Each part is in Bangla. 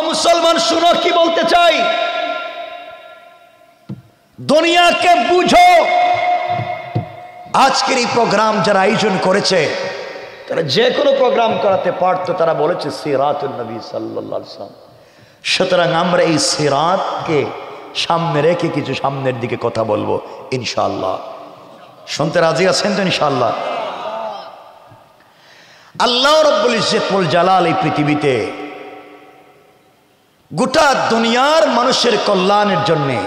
মুসলমান শুনো কি বলতে চাই, দুনিয়াকে বুঝো। আজকের এই প্রোগ্রাম যারা আয়োজন করেছে তারা যে কোনো প্রোগ্রাম করাতে পারতো, তারা বলেছে সিরাতুন নবী সাল্লাল্লাহু আলাইহি ওয়াসাল্লাম। সুতরাং আমরা এই সিরাতকে সামনে রেখে কিছু সামনের দিকে কথা বলবো ইনশাআল্লাহ। শুনতে রাজি আছেন তো ইনশাআল্লাহ? আল্লাহ রাব্বুল ইজ্জত ওয়াল জালাল এই পৃথিবীতে গোটা দুনিয়ার মানুষের কল্যাণের জন্যে,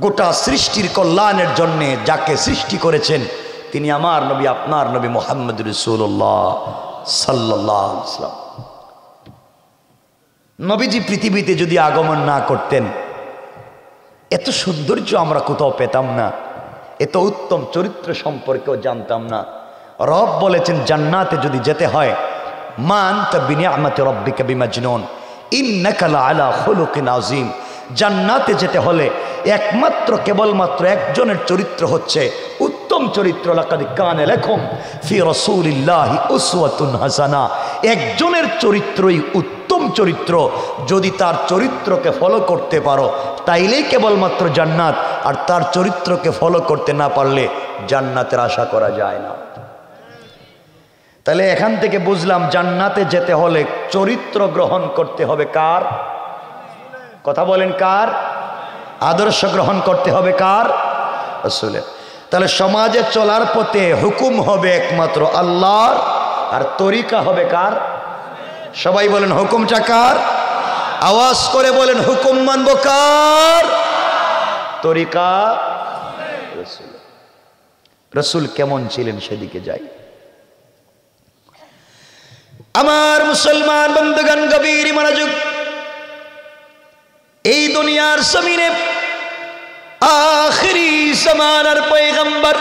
গোটা সৃষ্টির কল্যাণের জন্যে যাকে সৃষ্টি করেছেন তিনি আমার নবী, আপনার নবী মুহাম্মদ রাসূলুল্লাহ সাল্লাল্লাহু আলাইহি ওয়াসাল্লাম। নবীজি পৃথিবীতে যদি আগমন না করতেন এত সৌন্দর্য আমরা কোথাও পেতাম না, এত উত্তম চরিত্র সম্পর্কেও জানতাম না। রব বলেছেন জান্নাতে যদি যেতে হয়, মা আনতা বিনিআমাতি রাব্বিকা বিমাজনুন ইন্নাকা লাআলা খুলুকিন আযীম। জান্নাতে যেতে হলে একমাত্র কেবলমাত্র একজনের চরিত্র হচ্ছে উত্তম চরিত্র। লাকাদ কানা লাকুম ফি রাসূলিল্লাহি উসওয়াতুন হাসানা। একজনের চরিত্রই উত্তম চরিত্র। যদি তার চরিত্রকে ফলো করতে পারো তাইলেই কেবলমাত্র জান্নাত, আর তার চরিত্রকে ফলো করতে না পারলে জান্নাতের আশা করা যায় না। তাহলে এখান থেকে বুঝলাম জান্নাতে যেতে হলে চরিত্র গ্রহণ করতে হবে কার? কথা বলেন কার? আদর্শ গ্রহণ করতে হবে কার? রাসূলের। তাহলে সমাজে চলার পথে হুকুম হবে একমাত্র আল্লাহর, আর তরিকা হবে কার? সবাই বলেন হুকুমটা কার? আওয়াজ করে বলেন হুকুম মানব কার? তরিকা রাসূল। রাসূল কেমন ছিলেন সেদিকে যাই। আমার মুসলমান বন্ধুগণ গভীর মনোযোগ। এই দুনিয়ার জমিনে আখিরি জামানার পয়গম্বর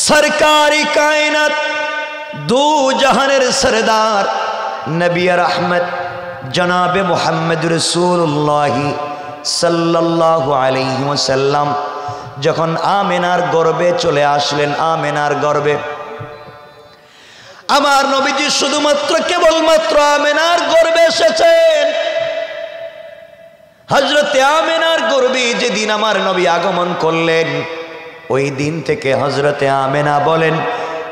সরকারি কায়নাত দু জাহানের সরদার নবী রহমত জনাবে মুহাম্মদ রাসূলুল্লাহ সাল্লাল্লাহু আলাইহি ওয়াসাল্লাম যখন আমেনার গর্ভে চলে আসলেন, আমেনার গর্ভে আমার নবীজি শুধুমাত্র কেবলমাত্র আমেনার গর্ভে এসেছেন। হযরতে আমেনার গর্ভে যেদিন আমার নবী আগমন করলেন, ওই দিন থেকে হযরতে আমেনা বলেন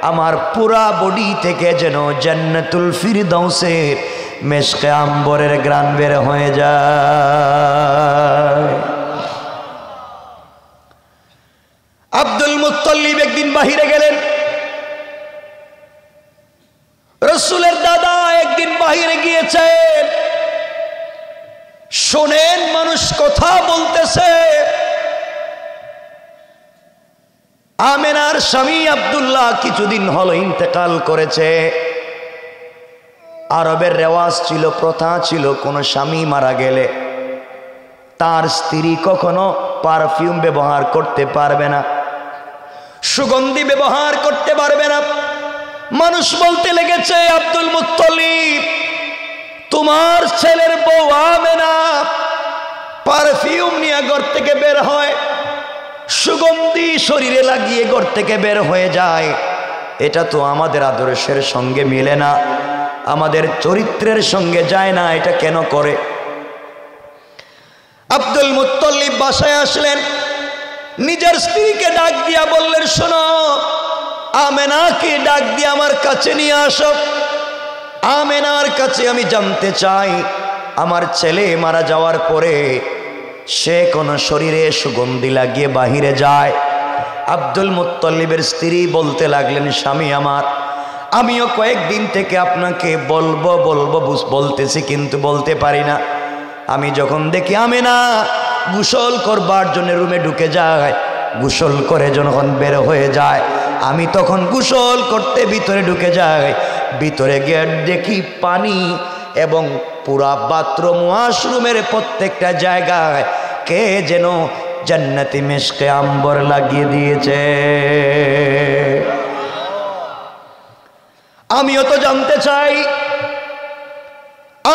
আমার পুরা বডি থেকে যেন জান্নাতুল ফিরদাউসের মেশকে আম্বরের ঘ্রাণ বের হয়ে যায়। আব্দুল মুত্তালিব একদিন বাহিরে গেলেন, রাসূলের দাদা একদিন বাহিরে গিয়েছেন। শোনেন মানুষ কথা বলতেছে, আমেনার স্বামী আব্দুল্লাহ কিছুদিন হলো ইন্তেকাল করেছে। আরবের রেওয়াজ ছিল, প্রথা ছিল, কোন স্বামী মারা গেলে তার স্ত্রী কখনো পারফিউম ব্যবহার করতে পারবে না, সুগন্ধি ব্যবহার করতে পারবে না। মানুষ বলতে লেগেছে আব্দুল মুত্তালিব তোমার ছেলের বউ আমেনা পারফিউম নিয়ে ঘর থেকে বের হয়, সুগন্ধি শরীরে লাগিয়ে ঘর থেকে বের হয়ে যায়, এটা তো আমাদের আদর্শের সঙ্গে মিলে না, আমাদের চরিত্রের সঙ্গে যায় না, এটা কেন করে? আব্দুল মুত্তালিব বাসায় আসলেন, নিজের স্ত্রীকে ডাক দিয়া বললেন শোনো, আমেনাকে ডাক দিয়ে আমার কাছে নিয়ে আসো। আমেনার কাছে আমি জানতে চাই আমার ছেলে মারা যাওয়ার পরে সে কোন শরীরে সুগন্ধি লাগিয়ে বাহিরে যায়? আব্দুল মুত্তালিবের স্ত্রী বলতে লাগলেন স্বামী আমার, আমিও কয়েকদিন থেকে আপনাকে বলবো বলবো বলতেছি কিন্তু বলতে পারি না। আমি যখন দেখি আমেনা গোসল করবার জন্য রুমে ঢুকে যায়, গোসল করে যখন বের হয়ে যায়, আমি তখন গোসল করতে ভিতরে ঢুকে যাই, ভিতরে গিয়ে দেখি পানি এবং পুরা বাথরুম ওয়াশরুমের প্রত্যেকটা জায়গায় কে যেন জান্নাতি মেশকে আম্বর লাগিয়ে দিয়েছে। আমিও তো জানতে চাই,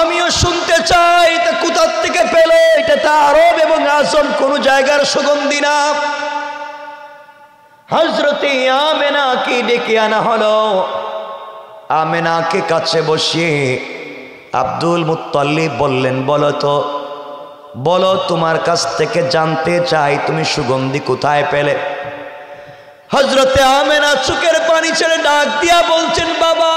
আমিও শুনতে চাই, তা কোথা থেকে পেলে? এটা তা আরব এবং আজম কোন জায়গার সুগন্ধি না। হযরতে আমেনাকে ডেকে আনা হলো। আমেনাকে কাছে বসিয়ে আব্দুল মুত্তালিব বললেন, বলো তো, বলো, তোমার কাছ থেকে জানতে চাই তুমি সুগন্ধি কোথায় পেলে? হযরতে আমেনা চোখের পানি ছেড়ে ডাক দিয়া বলছেন, বাবা,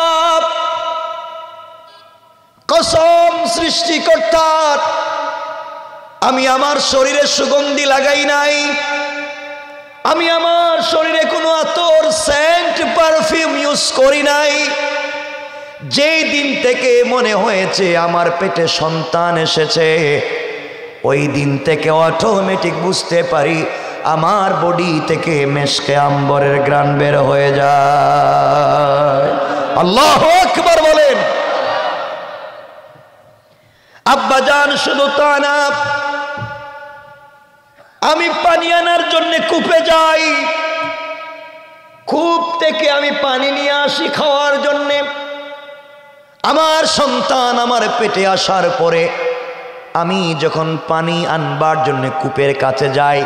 কসম সৃষ্টিকর্তার, আমি আমার শরীরে সুগন্ধি লাগাই নাই, আমি আমার শরীরে কোনো আতর, সেন্ট, পারফিউম ইউজ করি নাই। যেই দিন থেকে মনে হয়েছে আমার পেটে সন্তান এসেছে, ওই দিন থেকে অটোমেটিক বুঝতে পারি আমার বডি থেকে মেশকে আম্বরের ঘ্রাণ বের হয়ে যায়। আল্লাহু আকবার বলেন। আব্বাজান শুধু তা না, আমি পানি আনার জন্য কূপে যাই, কূপ থেকে আমি পানি নিয়ে আসি খাওয়ার জন্যে। আমার সন্তান আমার পেটে আসার পরে আমি যখন পানি আনবার জন্য কূপের কাছে যাই,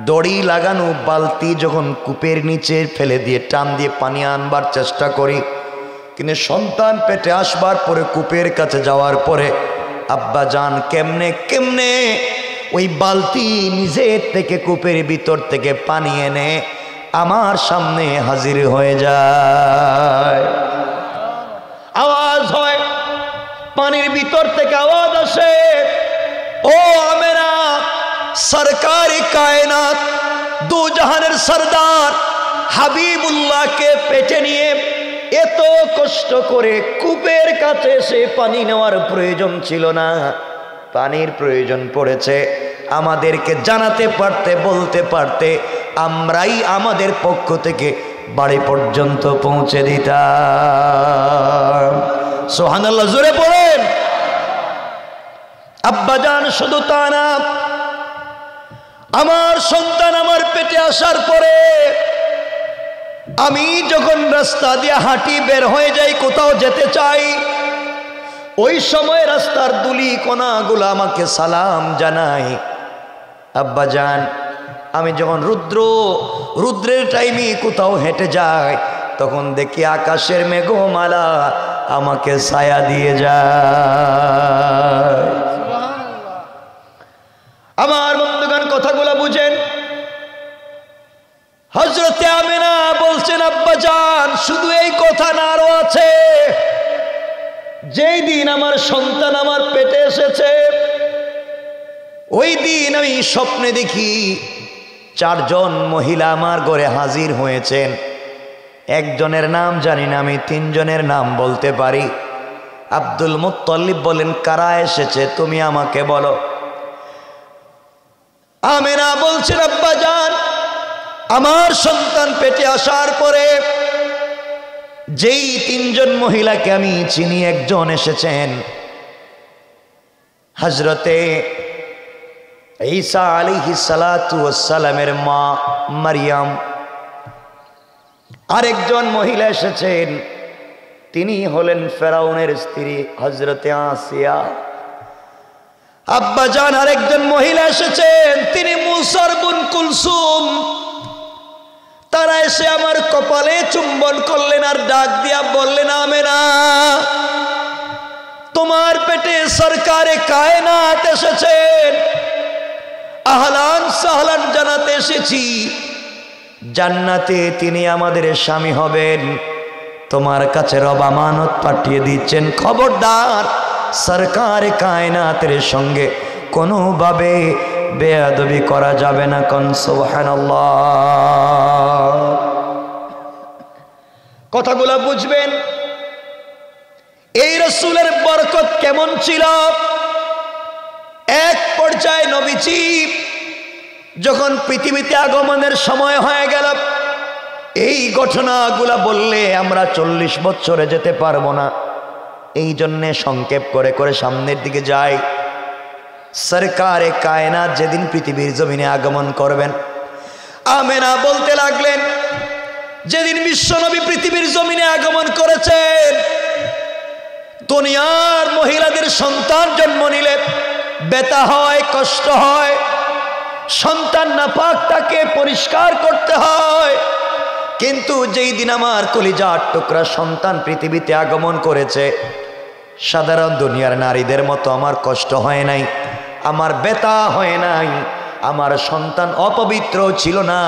দড়ি লাগানো বালতি যখন কূপের নিচে ফেলে দিয়ে টান দিয়ে পানি আনবার চেষ্টা করি, কিন্তু সন্তান পেটে আসবার পরে কূপের কাছে যাওয়ার পরে আব্বাজান কেমনে কেমনে ওই বালতি নিজের থেকে কূপের ভিতর থেকে পানি এনে আমার সামনে হাজির হয়ে যায়। আওয়াজ হয়, পানির ভিতর থেকে আওয়াজ আসে, ও আমেনা, সরকারি কায়নাত, দু জাহানের সরদার হাবিবুল্লাহকে পেটে নিয়ে এত কষ্ট করে কূপের কাছে এসে পানি নেওয়ার প্রয়োজন ছিল না, পানির প্রয়োজন পড়েছে, আমাদেরকে জানাতে পারতে, বলতে পারতে, আমরাই আমাদের পক্ষ থেকে বাড়ি পর্যন্ত পৌঁছে দিতাম। সুবহানাল্লাহ, জোরে পড়েন। আব্বাজান শুধু তা না, আমার সন্তান আমার পেটে আসার পরে আমি যখন রাস্তা দিয়ে হাঁটি বের হয়ে যাই, কোথাও যেতে চাই, ওই সময় রাস্তার দুলি কোনাগুলো আমাকে সালাম জানাই। আব্বাজান, আমি যখন রুদ্রের টাইমে কোথাও হেঁটে যাই, তখন দেখি আকাশের মেঘমালা আমাকে ছায়া দিয়ে যায়। আমার বন্ধুগণ, কথাগুলো বুঝেন। হযরতে আমেনা বলছেন, আব্বাজান, শুধু এই কথা না, আরো আছে। যেই দিন আমার সন্তান আমার পেটে এসেছে, ওই দিন আমি স্বপ্নে দেখি 4 জন মহিলা আমার ঘরে হাজির হয়েছেন। একজনের নাম জানি না, আমি 3 জনের নাম বলতে পারি। আব্দুল মুত্তালিব বলেন, কারা এসেছে তুমি আমাকে বলো। আমেনা বলছেন, আব্বাজান, আমার সন্তান পেটে আসার পরে যেই 3 জন মহিলাকে আমি চিনি, একজন এসেছেন হযরতে ঈসা আলাইহিস সালাতু ওয়াস সালামের মা মারিয়াম। আরেকজন মহিলা এসেছেন, তিনি হলেন ফেরাউনের স্ত্রী হযরতে আসিয়া। আব্বাজান, আরেকজন মহিলা এসেছেন, তিনি মুসার বোন কুলসুম। তারা এসে আমার কপালে চুম্বন করলেন আর ডাক দিয়া বললেন, আমেনা, তোমার পেটে সরকারে কায়নাত এসেছেন, আহলান সাহলান জানাতে এসেছি, জান্নাতে তিনি আমাদের স্বামী হবেন। তোমার কাছে রব আমানত পাঠিয়ে দিচ্ছেন, খবরদার সরকারে কায়নাতের সঙ্গে কোনোভাবে বেয়াদবি করা যাবে না। কোন সুবহানাল্লাহ। কথাগুলো বুঝবেন। এই রাসূলের বরকত কেমন ছিল। এক পর্যায়ে নবীজি যখন পৃথিবীতে আগমনের সময় হয়ে গেল, এই ঘটনাগুলা বললে আমরা 40 বছরে যেতে পারবো না, এই জন্যে সংক্ষেপ করে করে সামনের দিকে যাই। সরকারে কায়নাত যেদিন পৃথিবীর জমিনে আগমন করবেন, আমেনা বলতে লাগলেন, যেদিন বিশ্বনবী পৃথিবীর জমিনে আগমন করেছেন, দুনিয়ার মহিলাদের সন্তান জন্ম নিলে ব্যথা হয়, কষ্ট হয়, সন্তান নাপাক তাকে পরিষ্কার করতে হয়। কিন্তু যেই দিন আমার কলিজার টুকরা সন্তান পৃথিবীতে আগমন করেছে, সাধারণ দুনিয়ার নারীদের মতো আমার কষ্ট হয় নাই, আমার ব্যথা হয় নাই। আমার সন্তান অপবিত্র ছিল না,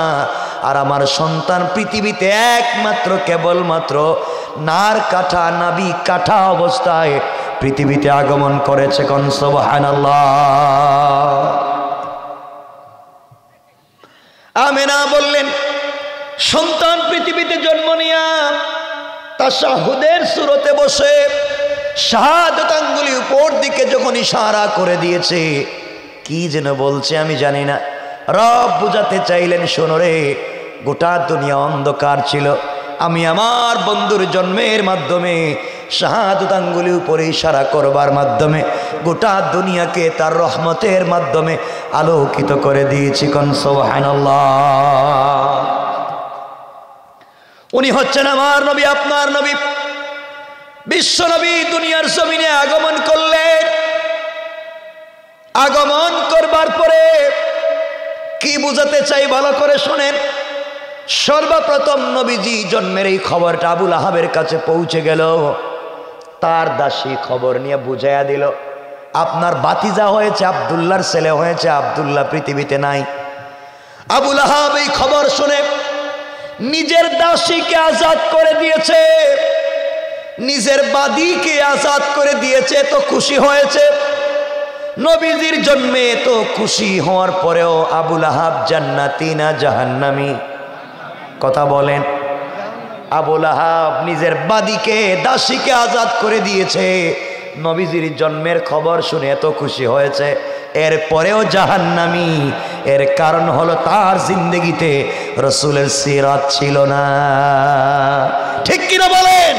আর আমার সন্তান পৃথিবীতে একমাত্র কেবলমাত্র নার কাঠা নাবি কাঠা অবস্থায় পৃথিবীতে আগমন করেছে। কোন সুবহানাল্লাহ। আমেনা বললেন, সন্তান পৃথিবীতে জন্ম নিয়া তাশাহুদের সুরতে বসে শাহাদাত আঙ্গুলি উপর দিকে যখন ইশারা করে দিয়েছে, কি যেন বলছে আমি জানি না। রব বুঝাতে চাইলেন, শোনো রে, গোটা দুনিয়া অন্ধকার ছিল, আমি আমার বন্ধুর জন্মের মাধ্যমে শাহাদাত আঙ্গুলি উপরে ইশারা করবার মাধ্যমে গোটা দুনিয়াকে তার রহমতের মাধ্যমে আলোকিত করে দিয়েছি। কোন সুবহানাল্লাহ। উনি হচ্ছেন আমার নবী, আপনার নবী, বিশ্ব নবী। দুনিয়ার জমিনে আগমন করলেন। আগমন করবার পরে কি বুঝাতে চাই ভালো করে শোনেন। সর্বপ্রথম নবীজি জন্মের এই খবরটা আবুল আহাবের কাছে পৌঁছে গেল। তার দাসী খবর নিয়ে বুঝাইয়া দিল, আপনার বাতিজা হয়েছে, আব্দুল্লাহর ছেলে হয়েছে, আব্দুল্লাহ পৃথিবীতে নাই। আবুল আহাব এই খবর শুনে নিজের দাসীকে আজাদ করে দিয়েছে, নিজের বাদীকে আজাদ করে দিয়েছে, তো খুশি হয়েছে। নবীজির জন্মে তো খুশি হওয়ার পরেও আবুল আহাব জান্নাতি না জাহান্নামী? কথা বলেন। আবুল আহাব নিজের বাদীকে দাসীকে আজাদ করে দিয়েছে, নবীজির জন্মের খবর শুনে এত খুশি হয়েছে, এরপরেও জাহান্নামী। এর কারণ হলো তার জিন্দেগিতে রসুলের সিরাত ছিল না। ঠিক কিনা বলেন?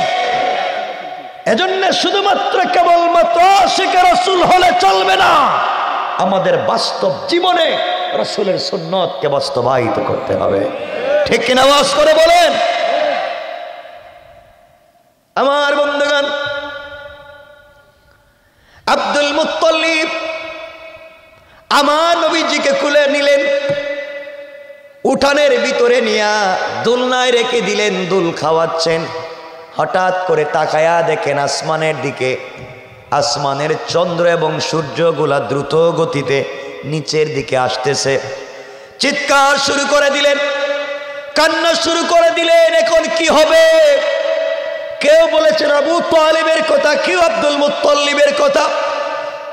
এজন্য শুধুমাত্র কেবলমাত্র আশিকে রসুল হলে চলবে না, আমাদের বাস্তব জীবনে রসুলের সুন্নতকে বাস্তবায়িত করতে হবে। ঠিক কিনা আওয়াজ করে বলেন। আমার বন্ধুগণ, আব্দুল মুত্তালিব আমার নবীজিকে কুলে নিলেন, উঠানের ভিতরে নিয়া দুলনায় রেখে দিলেন, দুল খাওয়াচ্ছেন। হঠাৎ করে তাকায়া দেখেন আসমানের দিকে, আসমানের চন্দ্র এবং সূর্যগুলা দ্রুত গতিতে নিচের দিকে আসতেছে। চিৎকার শুরু করে দিলেন, কান্না শুরু করে দিলেন। এখন কি হবে? কেউ বলেছেন আবু তালিবের কথা, কেউ আব্দুল মুত্তালিবের কথা,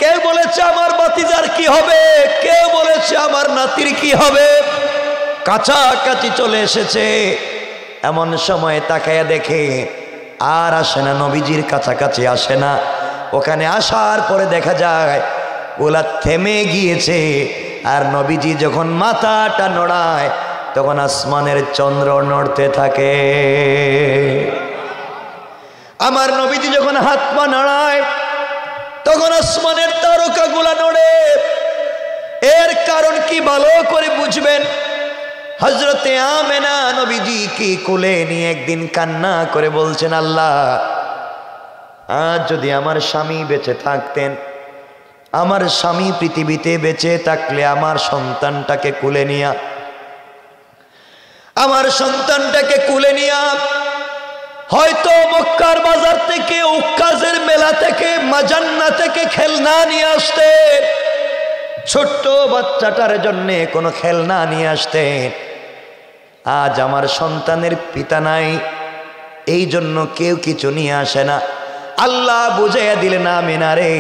কেউ বলেছে আমার ভাতিজার কি হবে, কেউ বলেছে আমার নাতির কি হবে। কাছাকাছি চলে এসেছে। এমন সময় তাকায়া দেখে আর আসে না, নবীজির কাছাকাছি আসে না। ওখানে আসার পরে দেখা যায় ওলা থেমে গিয়েছে। আর নবীজি যখন মাথাটা নড়ায় তখন আসমানের চন্দ্র নড়তে থাকে। আমার নবীজি যখন হাত পা নাড়ায় তখন আসমানের তারকাগুলা নড়ে। এর কারণ কি ভালো করে বুঝবেন। হযরতে আমেনা নবীজি কি কোলে নিয়ে একদিন কান্না করে বলছেন, আল্লাহ, আজ যদি আমার স্বামী বেঁচে থাকতেন, আমার স্বামী পৃথিবীতে বেঁচে থাকলে আমার সন্তানটাকে কোলে নিয়া, আমার সন্তানটাকে কোলে নিয়া হয়তো মক্কার বাজার থেকে, উক্কাজের মেলা থেকে, মাজান্না থেকে খেলনা নিয়ে আসতেন, ছোট্ট বাচ্চাটার জন্য কোনো খেলনা নিয়ে আসতেন। আজ আমার সন্তানের পিতা নাই, এই জন্য কেউ কিছু নিয়ে আসে না। আল্লাহ বুঝাইয়া দিলেন, আমেনা রে,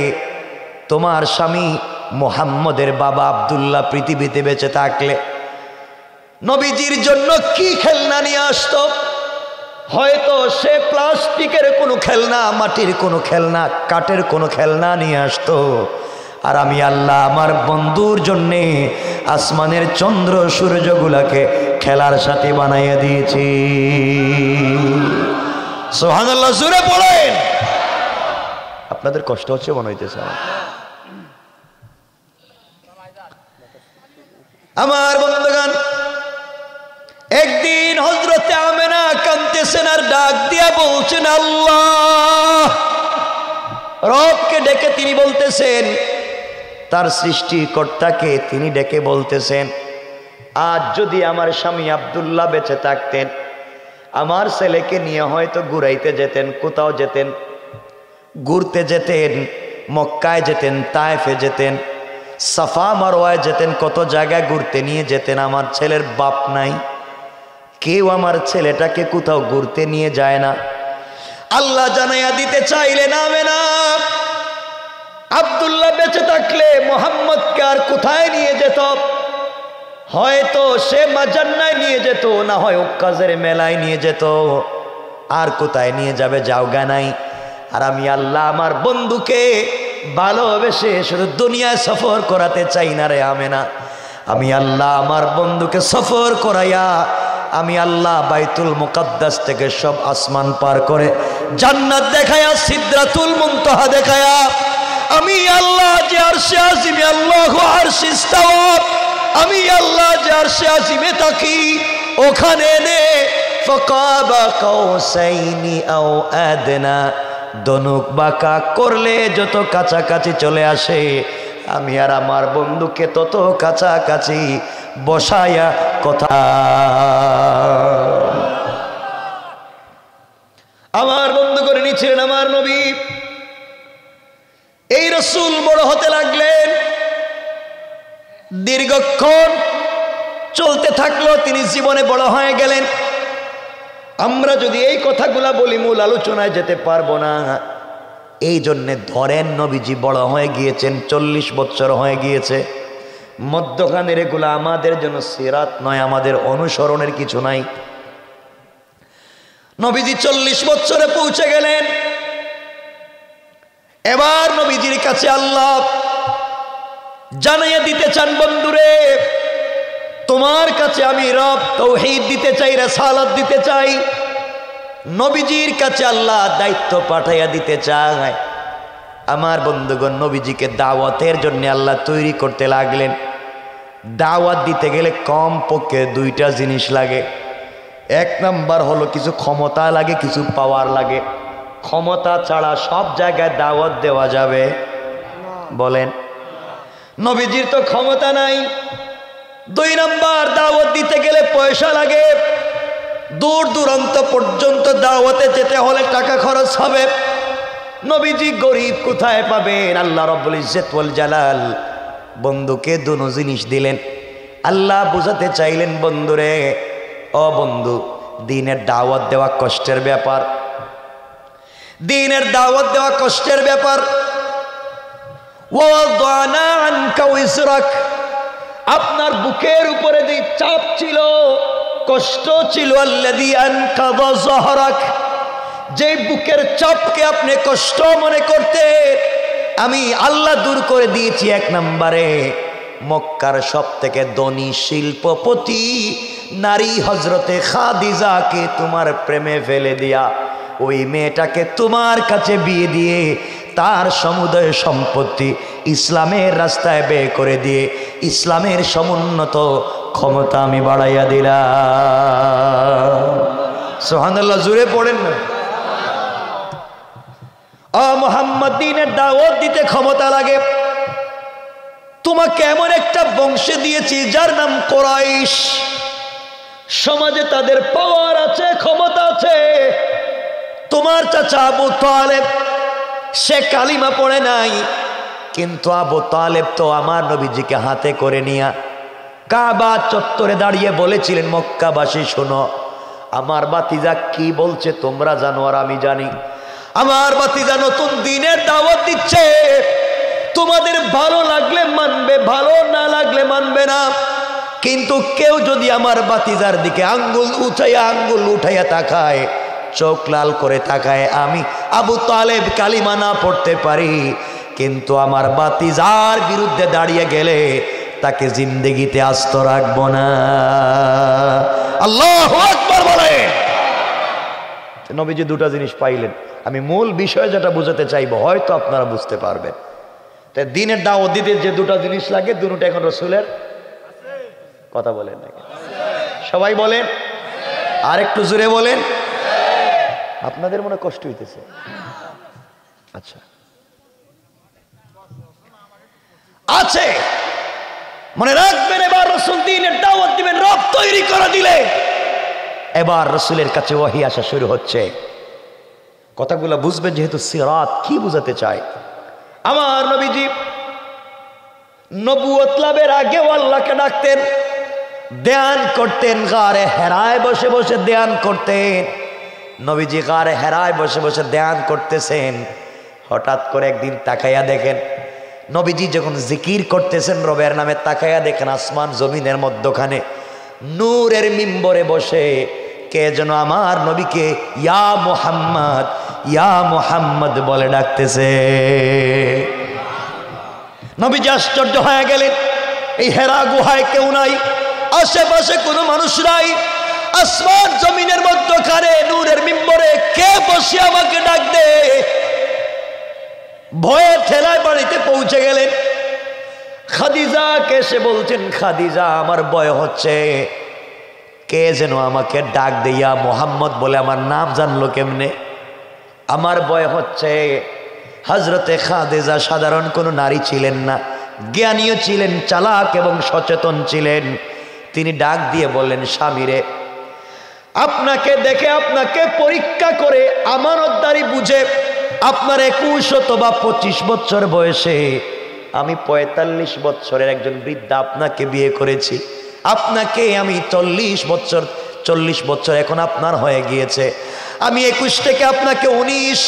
তোমার স্বামী মুহাম্মদের বাবা আব্দুল্লাহ পৃথিবীতে বেঁচে থাকলে নবীজির জন্য কি খেলনা নিয়ে আসতো। হয়তো সে প্লাস্টিকের কোনো খেলনা, মাটির কোনো খেলনা, কাঠের কোনো খেলনা নিয়ে আসতো। আর আমি আল্লাহ আমার বন্ধুর জন্যে আসমানের চন্দ্র সূর্যগুলাকে খেলার সাথে বানাইয়া দিয়েছি। সুবহানাল্লাহ, জোরে পড়েন। আপনাদের কষ্ট হচ্ছে মনে হইতেছে। আমার বন্ধুগণ, একদিন হযরতে আমেনা কাঁদতেছেন আর ডাক দিয়া বলছেন আল্লাহ। রবকে ডেকে তিনি বলতেছেন, তার সৃষ্টিকর্তাকে তিনি ডেকে বলতেছেন, আজ যদি আমার স্বামী আব্দুল্লাহ বেঁচে থাকতেন, আমার ছেলেকে নিয়ে হয়তো ঘুরাইতে যেতেন, কোথাও যেতেন, ঘুরতে যেতেন, মক্কায় যেতেন, তায়েফে যেতেন, সাফা মারওয়ায় যেতেন, কত জায়গায় ঘুরতে নিয়ে যেতেন। আমার ছেলের বাপ নাই, কেউ আমার ছেলেটাকে কোথাও ঘুরতে নিয়ে যায় না। আল্লাহ জানাইয়া দিতে চাইলেন নামে না, আব্দুল্লাহ বেঁচে থাকলে মোহাম্মদকে আর কোথায় নিয়ে যেত? হয়তো সে জান্নায় নিয়ে যেত, না হয় উক্কাজের মেলায় নিয়ে যেত, আর কোথায় নিয়ে যাবে জায়গা নাই। আর আমি আল্লাহ আমার বন্ধুকে ভালোবেসে শুধু দুনিয়ায় সফর করাতে চাই না রে আমেনা। আমি আল্লাহ আমার বন্ধুকে সফর করাইয়া আমি আল্লাহ বাইতুল মুকাদ্দাস থেকে সব আসমান পার করে জান্নাত দেখায়া, সিদরাতুল মুনতাহা দেখায়া, আমি আল্লাহ যে আরশে আজিমে, আল্লাহু আরশে ইস্তাওয়া, আমি আল্লাহ যে আরশে আজিমে থাকি, ওখানে নে ফাকাবা কাউসাইনি আও আদনা, দনুক বাঁকা করলে যত কাছাকাছি চলে আসে, আমি আর আমার বন্ধুকে তত কাছাকাছি বসায়া কথা। আমার বন্ধু করে নিচ্ছিলেন আমার নবী। এই রাসূল বড় হতে লাগলেন, দীর্ঘক্ষণ চলতে থাকলো, তিনি জীবনে বড় হয়ে গেলেন। আমরা যদি এই কথাগুলা বলি মূল আলোচনায় যেতে পারবো না। এই জন্যে ধরেন নবীজি বড় হয়ে গিয়েছেন, 40 বছর হয়ে গিয়েছে। মধ্যখানের এগুলা আমাদের জন্য সিরাত নয়, আমাদের অনুসরণের কিছু নাই। নবীজি 40 বছরে পৌঁছে গেলেন। এবার নবীজির কাছে আল্লাহ জানাইয়া দিতে চান, বন্ধুরে তোমার কাছে আমি রব তাওহীদ দিতে চাই, রিসালাত দিতে চাই। নবীজির কাছে আল্লাহ দায়িত্ব পাঠাইয়া দিতে চায়। আমার বন্ধুগণ, নবীজিকে দাওয়াতের জন্য আল্লাহ তৈরি করতে লাগলেন। দাওয়াত দিতে গেলে কম পক্ষে 2টা জিনিস লাগে। 1 নাম্বার হলো কিছু ক্ষমতা লাগে, কিছু পাওয়ার লাগে। ক্ষমতা ছাড়া সব জায়গায় দাওয়াত দেওয়া যাবে? বলেন। নবীজির তো ক্ষমতা নাই। 2 নাম্বার, দাওয়াত দিতে গেলে পয়সা লাগে। দূর দূরান্ত পর্যন্ত দাওয়াতে যেতে হলে টাকা খরচ হবে। নবীজি গরিব, কোথায় পাবেন? আল্লাহ রাব্বুল ইজ্জত ওয়াল জালাল বন্ধুকে দুটো জিনিস দিলেন। আল্লাহ বুঝাতে চাইলেন, বন্ধুরে ও বন্ধু, দ্বীনের দাওয়াত দেওয়া কষ্টের ব্যাপার, দ্বীনের দাওয়াত দেওয়া কষ্টের ব্যাপার। ওয়াদানা আনকা উযরাক, আপনার বুকের উপরে যে চাপ ছিল, কষ্ট ছিল, আল্লাযী আনকাযা যাহরাক, যে বুকের চাপকে আপনি কষ্ট মনে করতে, আমি আল্লাহ দূর করে দিয়েছি। 1 নম্বরে মক্কার সব থেকে ধনী শিল্পপতি নারী হযরতে খাদিজাকে তোমার প্রেমে ফেলে দিয়া, ওই মেয়েটাকে তোমার কাছে বিয়ে দিয়ে তার সমুদয় সম্পত্তি ইসলামের রাস্তায় ব্যয় করে দিয়ে ইসলামের সমুন্নত ক্ষমতা আমি বাড়াইয়া দিলাম। সুবহানাল্লাহ, জোরে পড়েন না। মুহাম্মদ দ্বীনের দাওয়াত দিতে ক্ষমতা লাগে। তোমাকে এমন একটা বংশে দিয়েছি যার নাম কুরাইশ। সমাজে তাদের পাওয়ার আছে, ক্ষমতা আছে। তোমার চাচা আবু তালেব, সে কালিমা পড়ে নাই, কিন্তু আবু তালেব তো আমার নবীজিকে হাতে করে নিয়া কাবা চত্বরে দাঁড়িয়ে বলেছিলেন, মক্কাবাসী শোনো, আমার ভাতিজা কি বলছে তোমরা জানো আর আমি জানি। আমার ভাতিজা নতুন দ্বীনের দাওয়াত দিচ্ছে, তোমাদের ভালো লাগলে মানবে, ভালো না লাগলে মানবে না। কিন্তু কেউ যদি আমার ভাতিজার দিকে আঙ্গুল উঠাইয়া তাকায়, চোখ লাল করে তাকায়, আমি আবু তালেব কালিমা না পড়তে পারি, কিন্তু আমার ভাতিজার বিরুদ্ধে দাঁড়িয়ে গেলে তাকে জিন্দেগিতে আস্ত রাখবো না। আল্লাহু আকবার বলে। নবীজি 2টা জিনিস পাইলেন। আমি মূল বিষয় যেটা বুঝাতে চাইবো, হয়তো আপনারা বুঝতে পারবেন। তাই দ্বীনের দাওয়াত দিতে যে 2টা জিনিস লাগে, দুটোটা এখন রাসূলের কথা বলেন নাকি? সবাই বলেন, আর একটু জোরে বলেন। আপনাদের মনে কষ্ট হইতেছে? আচ্ছা, আছে, মনে রাখবেন। এবার রাসূল দ্বীনের দাওয়াত দিবেন, রব তৈরি করে দিলে এবার রাসূলের কাছে ওহী আসা শুরু হচ্ছে। কথাগুলো বুঝবেন, যেহেতু সিরাত কি বুঝাতে চায়। আমার নবীজি নবুয়ত লাভের আগেও আল্লাহকে ডাকতেন, ধ্যান করতেন, গারে হেরায় বসে বসে ধ্যান করতেন। নবীজি গারে হেরায় বসে বসে ধ্যান করতেছেন, হঠাৎ করে একদিন তাকাইয়া দেখেন, নবীজি যখন জিকির করতেছেন রবের নামে, তাকাইয়া দেখেন আসমান জমিনের মধ্যখানে নূরের মিম্বরে বসে কে যেন আমার নবীকে ইয়া মুহাম্মদ, ইয়া মুহাম্মদ বলে ডাকতেছে। নবীজি আশ্চর্য হয়ে গেলেন, এই হেরা গুহায় কেউ নাই, আশেপাশে কোনো মানুষ নাই, আসমান জমিনের মধ্যখানে নূরের মিম্বরে কে বসে আমাকে ডাক দে। ভয়ে ঠেলায় বাড়িতে পৌঁছে গেলেন। খাদিজাকে এসে বলছেন, খাদিজা আমার ভয় হচ্ছে, কে যেন আমাকে ডাক দিয়া মোহাম্মদ বলে আমার নাম জানলো কেমনে, আমার ভয় হচ্ছে। হযরতে খাদিজা সাধারণ কোনো নারী ছিলেন না, জ্ঞানীও ছিলেন, চালাক এবং সচেতন ছিলেন। তিনি ডাক দিয়ে বললেন, স্বামীরে, আপনাকে দেখে, আপনাকে পরীক্ষা করে, আমানতদারি বুঝে আপনার 21 অথবা 25 বছর বয়সে আমি 45 বছরের একজন বৃদ্ধা আপনাকে বিয়ে করেছি। আপনাকে আমি 40 বছর এখন আপনার হয়ে গিয়েছে। আমি 21 থেকে আপনাকে 19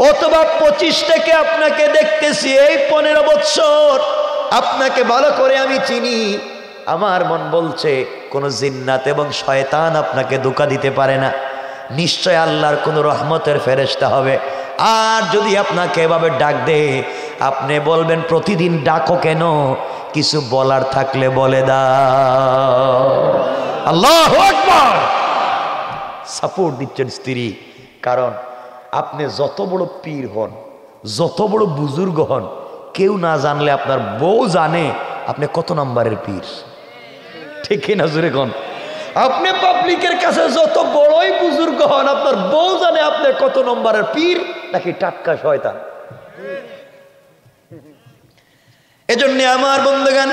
অথবা 25 থেকে আপনাকে দেখতেছি, এই 15 বছর আপনাকে ভালো করে আমি চিনি। আমার মন বলছে কোনো জিন্নাত এবং শয়তান আপনাকে ধোঁকা দিতে পারে না, নিশ্চয় আল্লাহর কোনো রহমতের ফেরেশতা হবে। আর যদি আপনাকে এভাবে ডাক দে, আপনি বলবেন প্রতিদিন ডাকো কেন, কিছু বলার থাকলে বলে দাও। আল্লাহু আকবার। সাপোর্ট দিচ্ছেন স্ত্রী, কারণ আপনি যত বড় পীর হন, যত বড় বুজুর্গ হন, কেউ না জানলে আপনার বউ জানে আপনি কত নম্বরের পীর, ঠিক না জোরে কোন? আপনি পাবলিকের কাছে যত বড়ই বুজুর্গ হন, আপনার বউ জানে আপনি কত নম্বরের পীর নাকি টাটকা শয়তান। এজন্য আমার বন্ধুগণ,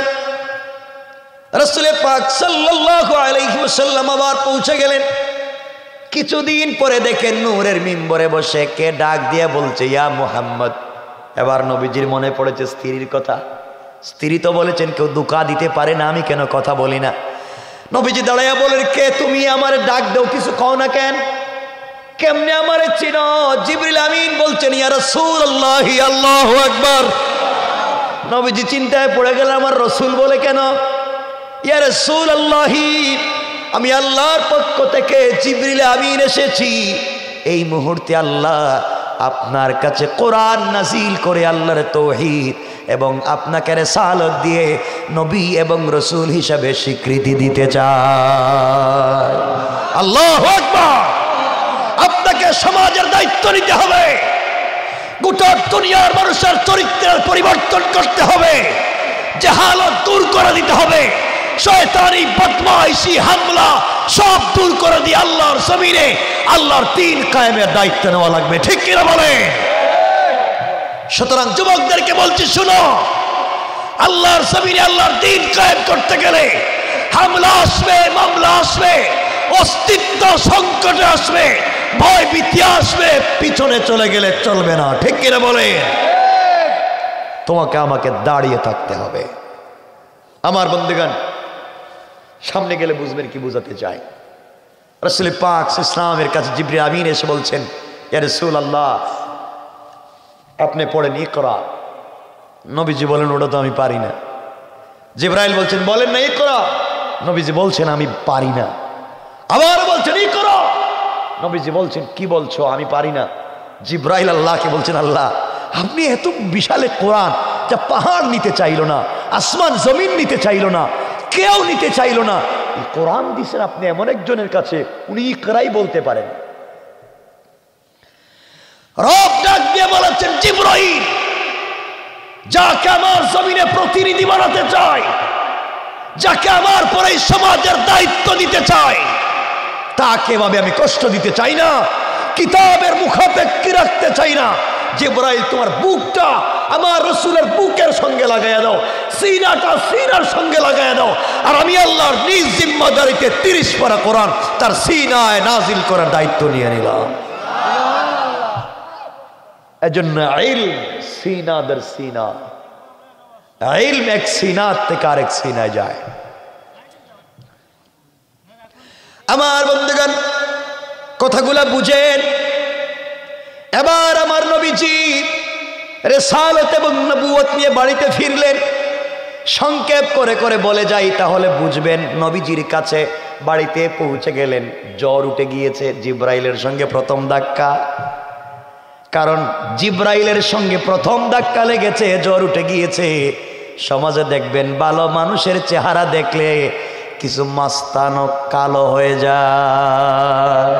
রাসূল পাক সাল্লাল্লাহু আলাইহি ওয়াসাল্লাম আবার পৌঁছে গেলেন। কিছুদিন পরে দেখেন নূরের মিম্বরে বসে কে ডাক দিয়ে বলছে, ইয়া মুহাম্মদ। এবার নবীজির মনে পড়েছে স্ত্রীর কথা। স্ত্রী তো বলেছেন কেউ ধোঁকা দিতে পারে না, আমি কেন কথা বলি না। নবীজি দাঁড়াইয়া বলেন, কে তুমি? আমারে ডাক দাও, কিছু কও না কেন? কেমনে আমারে চিনো? জিবরিল আমিন বলছেন, ইয়া রাসূলুল্লাহ। আল্লাহু আকবার। নবীজি চিন্তায় পড়ে গেল, আমার রসুল বলে কেন? ইয়া রাসূলুল্লাহ, আমি আল্লাহর পক্ষ থেকে জিবরিল আমিন এসেছি। এই মুহূর্তে আল্লাহ আপনার কাছে কোরআন নাজিল করে আল্লাহর তাওহীদ এবং আপনাকে রিসালাত দিয়ে নবী এবং রসুল হিসাবে স্বীকৃতি দিতে চায়। আল্লাহু আকবার। আপনাকে সমাজের দায়িত্ব নিতে হবে, গোটা দুনিয়ার মানুষের চরিত্রের পরিবর্তন করতে হবে, জাহালত দূর করে দিতে হবে, শয়তানি বদমাইশি হামলা সব দূর করে দিয়ে আল্লাহর জমিনে আল্লাহর দ্বীন কায়েমের দায়িত্ব নেওয়া লাগবে, ঠিক কিনা বলেন? সুতরাং যুবকদেরকে বলছি, শুনো, আল্লাহর জমিনে আল্লাহর দ্বীন কায়েম করতে গেলে হামলা আসবে, মামলা আসবে, অস্তিত্ব সংকটে আসবে, ভয় ভীতি আসবে, পিছনে চলে গেলে চলবে না, ঠিক কিনা বলেন? তোমাকে আমাকে দাঁড়িয়ে থাকতে হবে। আমার বন্ধুগণ, সামনে গেলে বুঝবেন কি বোঝাতে চাই। রাসূল পাক ইসলামের কাছে জিবরিল আমিন এসে বলছেন, ইয়া রাসূলুল্লাহ, আপনি পড়েন ইকরা। নবীজি বলেন, ওটা তো আমি পারি না। জিবরাইল বলছেন, বলেন না ইকরা। নবীজি বলছেন, আমি পারি না। আবার বলছেন ইকরা। নবীজি বলছেন, কি বলছো? আমি পারি না। জিবরাইল আল্লাহকে বলছেন, আল্লাহ, আপনি এত বিশাল কোরআন, যা পাহাড় নিতে চাইলো না, আসমান জমিন নিতে চাইলো না, কেউ নিতে চাইলো না, এই কোরআন দিয়েছেন আপনি এমন একজনের কাছে, উনি ইকরাই বলতে পারেন। রব ডাক দিয়ে বলেছেন, জিবরাইল, যাকে আমার জমিনে প্রতিনিধি বানাতে চাই, যাকে আমার পরে সমাজের দায়িত্ব দিতে চাই, তাকে এভাবে আমি কষ্ট দিতে চাই না, কিতাবের মুখাপেক্ষী রাখতে চাই না। জিবরাইল, তোমার বুকটা আমার রসুলের বুকের সঙ্গে লাগাইয়া দাও, সিনাটা সিনার সঙ্গে লাগাইয়া দাও, আর আমি আল্লাহর নিজ জিম্মাদারিতে 30 পারা কোরআন তার সিনায় নাজিল করার দায়িত্ব নিয়ে নিলাম। এজন্য ইলম সিনা দের সিনা, ইলম এক সিনা থেকে আরেক সিনায় যায়। আমার বন্ধুগণ, কথাগুলা বুঝেন। এবার আমার নবীজি রিসালাত এবং নবুয়ত নিয়ে বাড়িতে ফিরলেন। সংক্ষেপ করে করে বলে যাই তাহলে বুঝবেন। নবীজির কাছে বাড়িতে পৌঁছে গেলেন, জ্বর উঠে গিয়েছে। জিব্রাইলের সঙ্গে প্রথম ধাক্কা, কারণ জিব্রাইলের সঙ্গে প্রথম ধাক্কা লেগেছে, জ্বর উঠে গিয়েছে। সমাজে দেখবেন ভালো মানুষের চেহারা দেখলে কিছু মাস্তানও কালো হয়ে যায়।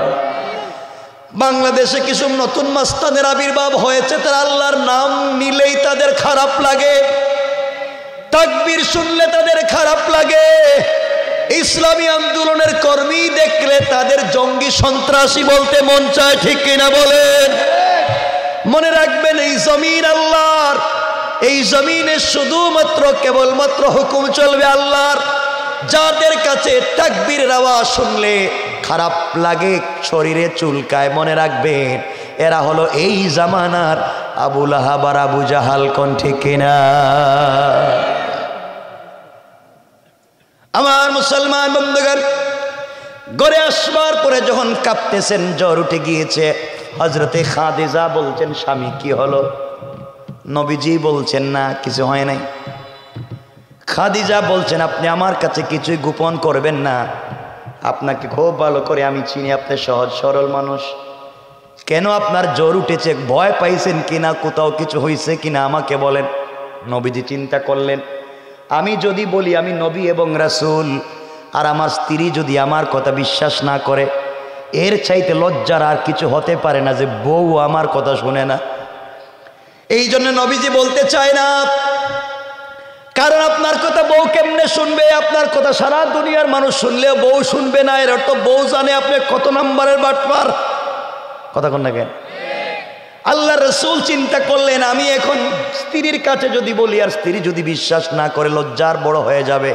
বাংলাদেশে কিছু নতুন মাস্তানের আবির্ভাব হয়েছে, তারা আল্লাহর নাম নিলেই তাদের খারাপ লাগে, তাকবীর শুনলে তাদের খারাপ লাগে, ইসলামী আন্দোলনের কর্মী দেখলে তাদের জঙ্গি সন্ত্রাসী বলতে মন চায়। ঠিক কিনা বলেন? মনে রাখবেন, এই জমিন আল্লাহর, এই জমিনে শুধুমাত্র কেবলমাত্র হুকুম চলবে আল্লাহর। যাদের কাছে তাকবীরের আওয়াজ শুনলে খারাপ লাগে, শরীরে চুলকায়, মনে রাখবেন এরা হলো এই জামানার আবু লাহাব আর আবু জাহাল। কোন ঠিক কিনা? আমার মুসলমান বন্ধুগণ, ঘরে আসবার পরে যখন কাঁপতেছেন, জ্বর উঠে গিয়েছে, হযরতে খাদিজা বলছেন, স্বামী কি হলো? নবীজি বলছেন না, কিছু হয় নাই। খাদিজা বলছেন, আপনি আমার কাছে কিছুই গোপন করবেন না, আপনাকে খুব ভালো করে আমি চিনি, আপনি সহজ সরল মানুষ। কেন আপনার জ্বর উঠেছে? ভয় পাইছেন কিনা? কোথাও কিছু হয়েছে কিনা আমাকে বলেন। নবীজি চিন্তা করলেন, আমি যদি বলি আমি নবী এবং রাসূল, আর আমার স্ত্রী যদি আমার কথা বিশ্বাস না করে, এর চাইতে লজ্জার আর কিছু হতে পারে না যে বউ আমার কথা শুনে না। এই জন্য নবীজি বলতে চায় না, কারণ আপনার কথা বউ কেমনে শুনবে? আপনার কথা সারা দুনিয়ার মানুষ শুনলেও বউ শুনবে না। এর অর্থ বউ জানে আপনি কত নম্বরের বাটপার। কথা কোন না কেন? আল্লাহ রাসূল চিন্তা করলেন, আমি এখন স্ত্রীর কাছে যদি বলি আর স্ত্রী যদি বিশ্বাস না করে, লজ্জার বড় হয়ে যাবে।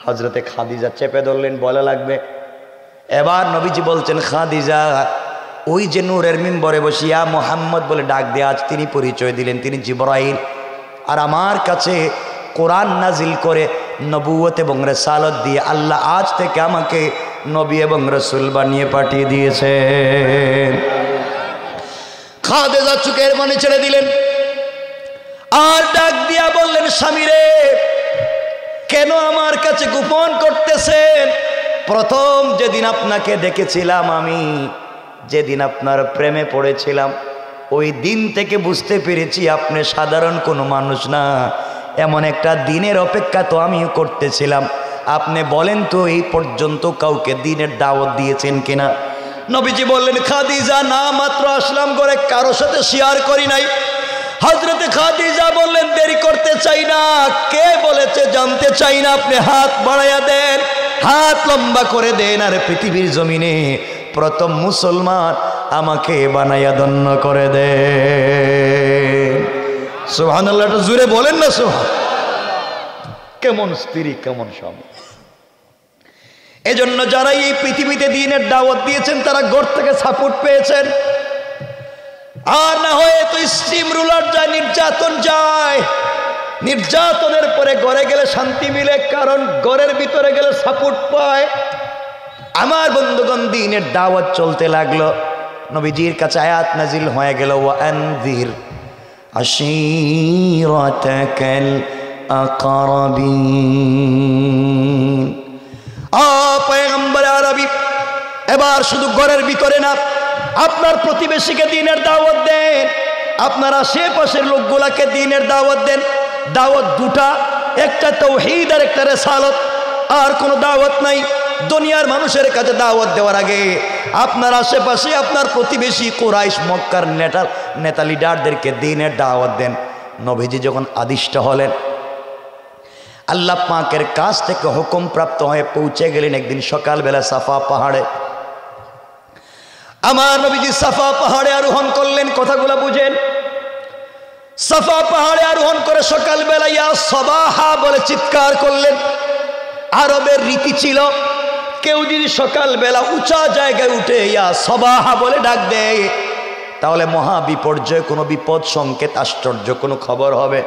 হযরতে খাদিজা চেপে ধরলেন, বলা লাগবে। এবার নবীজি বলছেন, খাদিজা, ওই যে নূরের মিম্বরে বসিয়া মুহাম্মদ বলে ডাক দিয়ে আজ তিনি পরিচয় দিলেন তিনি জিবরাইল, আর আমার কাছে কোরআন নাজিল করে নবুয়ত এবং রিসালাত দিয়ে আল্লাহ আজ থেকে আমাকে নবী এবং রাসূল বানিয়ে পাঠিয়ে দিয়েছেন। খাদিজা চোখের পানি ছেড়ে দিলেন আর ডাক দিয়া বললেন, স্বামী রে, কেন আমার কাছে গোপন করতেছেন? প্রথম যেদিন আপনাকে দেখেছিলাম, আমি যেদিন আপনার প্রেমে পড়েছিলাম, ওই দিন থেকে বুঝতে পেরেছি আপনি সাধারণ কোনো মানুষ না। এমন একটা দিনের অপেক্ষা তো আমিও করতেছিলাম। আপনি বলেন তো, এই পর্যন্ত কাউকে দিনের দাওয়াত দিয়েছেন কিনা? নবীজি বললেন, খাদিজা, না, মাত্র আসলাম করে, কারোর সাথে শেয়ার করি নাই। হযরতে খাদিজা বললেন, দেরি করতে চাই না, কে বলেছে জানতে চাই না, আপনি হাত বাড়াইয়া দেন, হাত লম্বা করে দেন, আর পৃথিবীর জমিনে প্রথম মুসলমান আমাকে বানাইয়া ধন্য করে দেন। সুবহানাল্লাহ, এটা জোরে বলেন না সুবহান। কেমন স্ত্রী, কেমন স্বামী! এজন্য যারা এই পৃথিবীতে দ্বীনের দাওয়াত দিয়েছেন তারা ঘর থেকে সাপোর্ট পেয়েছেন। আর না হয় তো স্টিম রুলার যায়, নির্যাতন যায়। নির্যাতনের পরে ঘরে গেলে শান্তি মিলে, কারণ ঘরের ভিতরে গেলে সাপোর্ট পায়। আমার বন্ধুগণ, দ্বীনের দাওয়াত চলতে লাগলো। নবীজির কাছে আয়াত নাজিল হয়ে গেল, ওয়া আনযির আশীরাতাকাল আকরাবিন। পয়গম্বর আরবি, এবার শুধু ঘরের ভিতরে না, আপনার প্রতিবেশীকে দ্বীনের দাওয়াত দেন, আপনার আশেপাশের লোকগুলাকে দ্বীনের দাওয়াত দেন। দাওয়াত দুটা, একটা তাওহীদ আর একটা রিসালাত, আর কোনো দাওয়াত নাই। দুনিয়ার মানুষের কাছে দাওয়াত দেওয়ার আগে আপনার আশেপাশে আপনার প্রতিবেশী কুরাইশ মক্কার নেতা লিডারদেরকে দ্বীনের দাওয়াত দেন। নবীজি যখন আদিষ্ট হলেন, আল্লাহ পাকের কাছ থেকে হুকুম প্রাপ্ত হয়ে পৌঁছে গেলেন একদিন সকালবেলা সাফা পাহাড়ে। আমার নবীজি সাফা পাহাড়ে আরোহণ করলেন। কথাগুলো বুঝেন। সাফা পাহাড়ে আরোহণ করে সকালবেলা ইয়া সবাহা বলে চিৎকার করলেন। আরবের রীতি ছিল, কেউ যদি সকালবেলা উঁচা জায়গায় উঠে ইয়া সবাহা বলে ডাক দেয়, তাহলে মহা বিপর্যয়, কোনো বিপদ সংকেত, আশ্চর্য কোনো খবর হবে।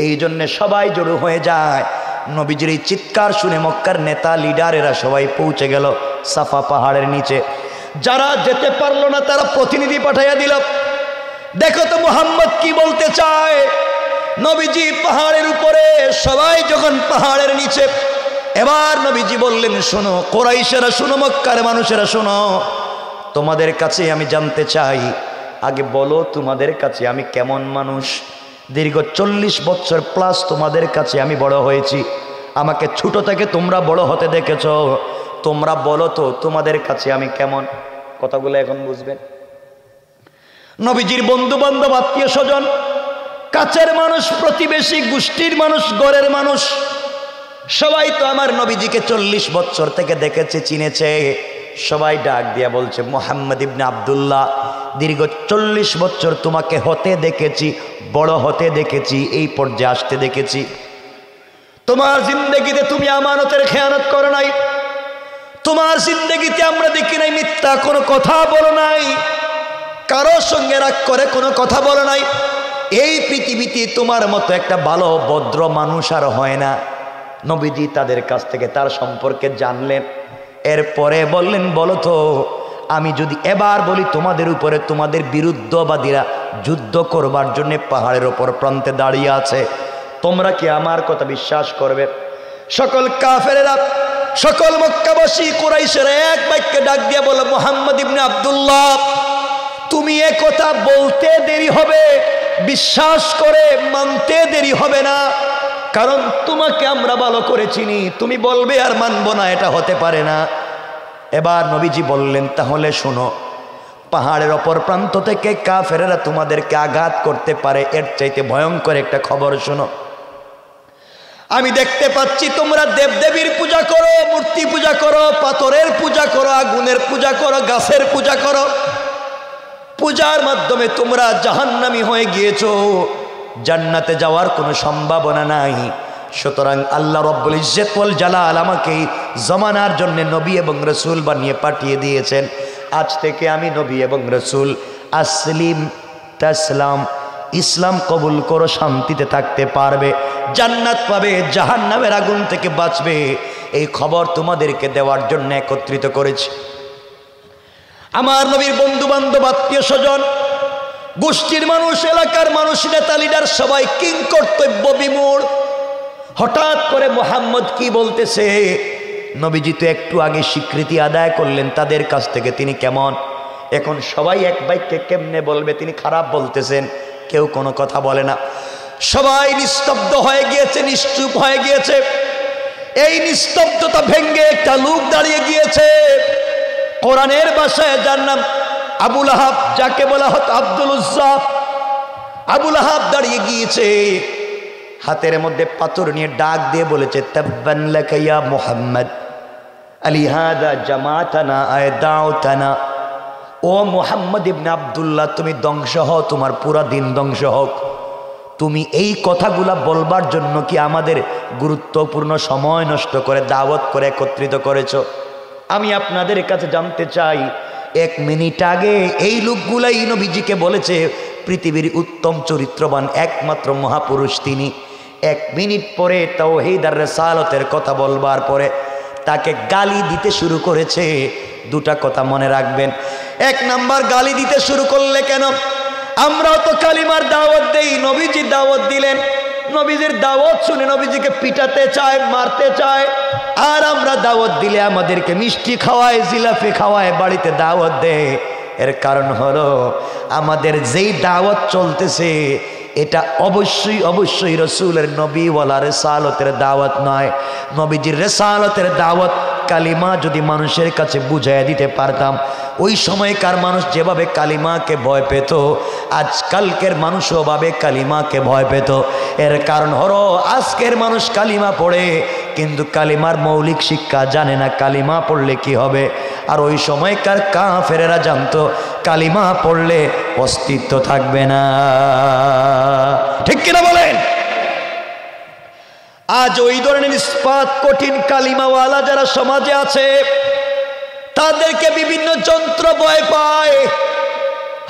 এই জন্যে সবাই জড়ো হয়ে যায়। নবীজির এই চিৎকার শুনে মক্কার নেতা লিডারেরা সবাই পৌঁছে গেল সাফা পাহাড়ের নিচে। যারা যেতে পারলো না তারা প্রতিনিধি পাঠাইয়া দিল, দেখো তো মুহাম্মদ কি বলতে চায়। নবীজি পাহাড়ের উপরে, সবাই যখন পাহাড়ের নিচে, এবার নবীজি বললেন, শোনো কুরাইশেরা, শোনো মক্কার মানুষেরা, শোনো, তোমাদের কাছে আমি জানতে চাই, আগে বলো তোমাদের কাছে আমি কেমন মানুষ। দীর্ঘ 40 বছর প্লাস তোমাদের কাছে আমি বড় হয়েছি, আমাকে ছোট থেকে তোমরা বড় হতে দেখেছ, তোমরা বলো তো তোমাদের কাছে আমি কেমন। কথাগুলো এখন বুঝবেন। নবীজির বন্ধু বান্ধব, আত্মীয় স্বজন, কাছের মানুষ, প্রতিবেশী, গোষ্ঠীর মানুষ, ঘরের মানুষ, সবাই তো আমার নবীজিকে 40 বছর থেকে দেখেছে, চিনেছে। সবাই ডাক দিয়া বলছে, মুহাম্মদ ইবনে আব্দুল্লাহ, দীর্ঘ 40 বছর তোমাকে হতে দেখেছি, বড় হতে দেখেছি, এই পর্যায়ে আসতে দেখেছি। তোমার জিন্দেগিতে তুমি আমানতের খেয়ানত করো নাই, তোমার জিন্দেগিতে আমরা দেখি নাই মিথ্যা কোনো কথা বলো নাই, কারোর সঙ্গে রাগ করে কোনো কথা বলো নাই। এই পৃথিবীতে তোমার মতো একটা ভালো ভদ্র মানুষ আর হয় না। নবীজি তাদের কাছ থেকে তার সম্পর্কে জানলেন। এরপরে বললেন, বলো তো আমি যদি এবার বলি তোমাদের উপরে তোমাদের বিরুদ্ধবাদীরা যুদ্ধ করবার জন্য পাহাড়ের ওপর প্রান্তে দাঁড়িয়ে আছে, তোমরা কি আমার কথা বিশ্বাস করবে? সকল কাফেরেরা, সকল মক্কাবাসী কুরাইশেরা এক বাক্যে ডাক দিয়ে বলে, মুহাম্মদ ইবনে আব্দুল্লাহ, তুমি এ কথা বলতে দেরি হবে, বিশ্বাস করে মানতে দেরি হবে না, কারণ তোমাকে আমরা ভালো করে চিনি, তুমি বলবে আর মানবো না, এটা হতে পারে না। এবার নবীজি বললেন, তাহলে শোনো, পাহাড়ের অপর প্রান্ত থেকে কাফেরেরা তোমাদেরকে আঘাত করতে পারে, এর চাইতে ভয়ঙ্কর একটা খবর শোনো। আমি দেখতে পাচ্ছি তোমরা দেবদেবীর পূজা করো, মূর্তি পূজা করো, পাথরের পূজা করো, আগুনের পূজা করো, গাছের পূজা করো, পূজার মাধ্যমে তোমরা জাহান্নামী হয়ে গিয়েছো, জান্নাতে যাওয়ার কোনো সম্ভাবনা নাই। সুতরাং আল্লাহ রব্বুল ইজ্জত ওয়াল জালাল আমাকে জমানার জন্য নবী এবং রসুল বানিয়ে পাঠিয়ে দিয়েছেন। আজ থেকে আমি নবী এবং রসুল, আসলিম তাসলাম, ইসলাম কবুল করো, শান্তিতে থাকতে পারবে, জান্নাত পাবে, জাহান্নামের আগুন থেকে বাঁচবে, এই খবর তোমাদেরকে দেওয়ার জন্য একত্রিত করেছি। আমার নবীর বন্ধু বান্ধব, আত্মীয় স্বজন, গোষ্ঠীর মানুষ, এলাকার মানুষ, নেতা লিডার সবাই কিং কর্তব্য বিমূঢ়। হঠাৎ করে মুহাম্মদ কি বলতেছে? নবীজি তো একটু আগে স্বীকৃতি আদায় করলেন তাদের কাছ থেকে তিনি কেমন, এখন সবাই এক বাক্যে কেমনে বলবে তিনি খারাপ বলতেছেন? কেউ কোনো কথা বলে না, সবাই নিস্তব্ধ হয়ে গিয়েছে, নিশ্চুপ হয়ে গিয়েছে। এই নিস্তব্ধতা ভেঙ্গে একটা লোক দাঁড়িয়ে গিয়েছে, কোরআনের ভাষায় যার নাম আবুল আহাব, যাকে বলা হতো আব্দুল উজ্জা। আবুল আহাব দাঁড়িয়ে গিয়েছে, হাতের মধ্যে পাথর নিয়ে ডাক দিয়ে বলেছে, তাব্বান লাকা ইয়া মুহাম্মদ আলিহাদা জামাতানা আয়দাউতানা। ও মুহাম্মদ ইবনে আব্দুল্লাহ, তুমি ধ্বংস হও, তোমার পুরা দিন ধ্বংস হোক। তুমি এই কথাগুলা বলবার জন্য কি আমাদের গুরুত্বপূর্ণ সময় নষ্ট করে দাওয়াত করে একত্রিত করেছো? আমি আপনাদের কাছে জানতে চাই, 1 মিনিট আগে এই লোকগুলাই নবীজিকে বলেছে পৃথিবীর উত্তম চরিত্রবান একমাত্র মহাপুরুষ তিনি। 1 মিনিট পরে তাওহীদ আর রিসালাতের কথা বলবার পরে তাকে গালি দিতে শুরু করেছে। দুটা কথা মনে রাখবেন। 1 নাম্বার, গালি দিতে শুরু করলে কেন? আমরাও তো কালিমার দাওয়াত দেই, নবীজি দাওয়াত দিলেন, নবীজির দাওয়াত শুনে নবীজিকে পিটাতে চায়, মারতে চায়, আর আমরা দাওয়াত দিলে আমাদেরকে মিষ্টি খাওয়ায়, জিলাপি খাওয়ায়, বাড়িতে দাওয়াত দেয়। এর কারণ হলো আমাদের যেই দাওয়াত চলতেছে এটা অবশ্যই অবশ্যই রসুলের নবীওয়ালা রিসালাতের দাওয়াত নয়। নবীজির রিসালাতের দাওয়াত কালিমা যদি মানুষের কাছে বুঝাইয়া দিতে পারতাম, ওই সময়কার মানুষ যেভাবে কালিমাকে ভয় পেত, আজকালকের মানুষও ভাবে কালিমাকে ভয় পেত। এর কারণ হলো আজকের মানুষ কালিমা পড়ে কিন্তু কালিমার মৌলিক শিক্ষা জানে না, কালিমা পড়লে কি হবে। আর ওই সময়কার কাফেরেরা জানতো কালিমা পড়লে অস্তিত্ব থাকবে না। ঠিক কিনা বলেন? আজ ওই ধরনের ইস্পাত কঠিন কালিমাওয়ালা যারা সমাজে আছে তাদেরকে বিভিন্ন যন্ত্র ভয় পায়।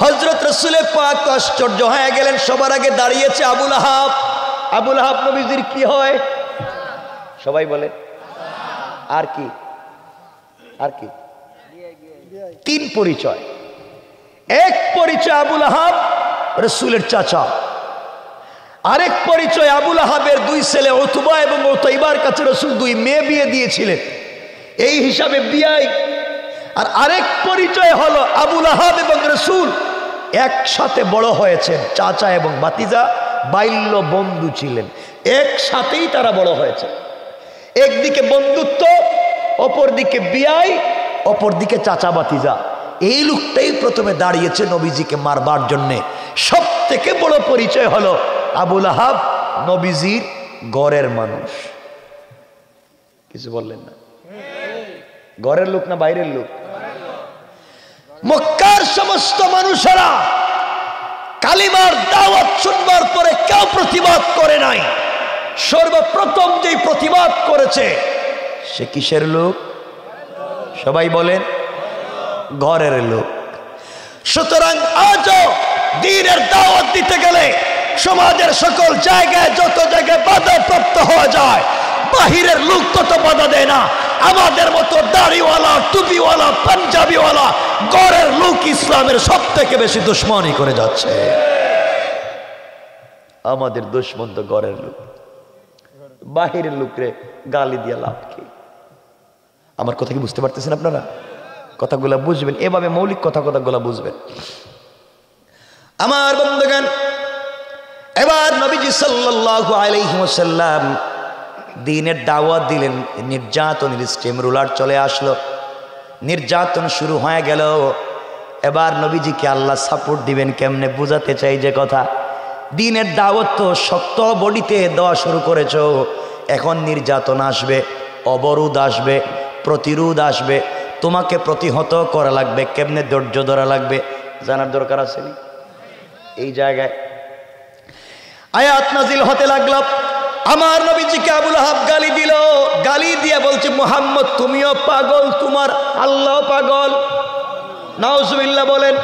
হযরত রাসূল পাক আশ্চর্য হয়ে গেলেন। সবার আগে দাঁড়িয়েছে আবুল আহাব। আবুল আহাব নবীজির কি হয়? সবাই বলে আর কি? আর কি? তিন পরিচয়। এক পরিচয় আবুল আহাব রাসূলের চাচা, আরেক পরিচয় আবুল আহাবের দুই ছেলে উতবা এবং উতাইবার কাছে রাসূল দুই মেয়ে বিয়ে দিয়েছিলেন, এই হিসাবে বিয়াই। আর আরেক পরিচয় হলো আবুল আহাব এবং রাসূল একসাথে বড় হয়েছেন, চাচা এবং ভাতিজা বাল্য বন্ধু ছিলেন, একসাথেই তারা বড় হয়েছে। একদিকে বন্ধুত্ব, অপরদিকে বিয়াই, অপরদিকে চাচা ভাতিজা। এই লোকটাই প্রথমে দাঁড়িয়েছে নবীজিকে মারবার জন্যে। সব থেকে বড় পরিচয় হলো আবুল আহাব নবীজির ঘরের মানুষ। কিছু বললেন না? ঘরের লোক না বাইরের লোক? মক্কার সমস্ত মানুষেরা কালিমার দাওয়াত শুনবার পরে কেউ প্রতিবাদ করে নাই। সর্বপ্রথম যেই প্রতিবাদ করেছে সে কিসের লোক? সবাই বলেন ঘরের লোক। সুতরাং আজও দ্বীনের দাওয়াত দিতে গেলে সমাজের সকল জায়গায় যত জায়গায় বাধা প্রাপ্ত হওয়া যায়, বাহিরের লোক তত বাধা দেয় না। আমাদের মতো দাড়িওয়ালা, টুপিওয়ালা, পাঞ্জাবিওয়ালা ঘরের লোক ইসলামের সব থেকে বেশি দুশ্মনী করে যাচ্ছে। আমাদের দুশ্মন তো ঘরের লোক। বাহিরের লোকরে গালি দিয়া লাভ কি? আমার কথা কি বুঝতে পারতেছেন আপনারা? কথাগুলা বুঝবেন, এভাবে মৌলিক কথাগুলা বুঝবেন। আমার বন্ধুগণ, এবার নবীজি সাল্লাল্লাহু আলাইহি ওয়াসাল্লাম দ্বীনের দাওয়াত দিলেন। নির্যাতনের স্টিম রুলার চলে আসলো, নির্যাতন শুরু হয়ে গেল। এবার নবীজিকে আল্লাহ সাপোর্ট দিবেন কেমনে বুঝাতে চাই যে কথা। দ্বীনের দাওয়াত তো শক্ত বডিতে দেওয়া শুরু করেছো, এখন নির্যাতন আসবে, অবরোধ আসবে, প্রতিরোধ আসবে, তোমাকে প্রতিহত করা লাগবে। কেমনে ধৈর্য ধরা লাগবে জানার দরকার আছে। এই জায়গায় আয়াত নাজিল হতে লাগলো। আমার নবীজিকে আবুল আহাব গালি দিল, গালি দিয়ে বলছে মুহাম্মদ তুমিও পাগল, তোমার আল্লাহ পাগল। নাউজুবিল্লাহ বলেন।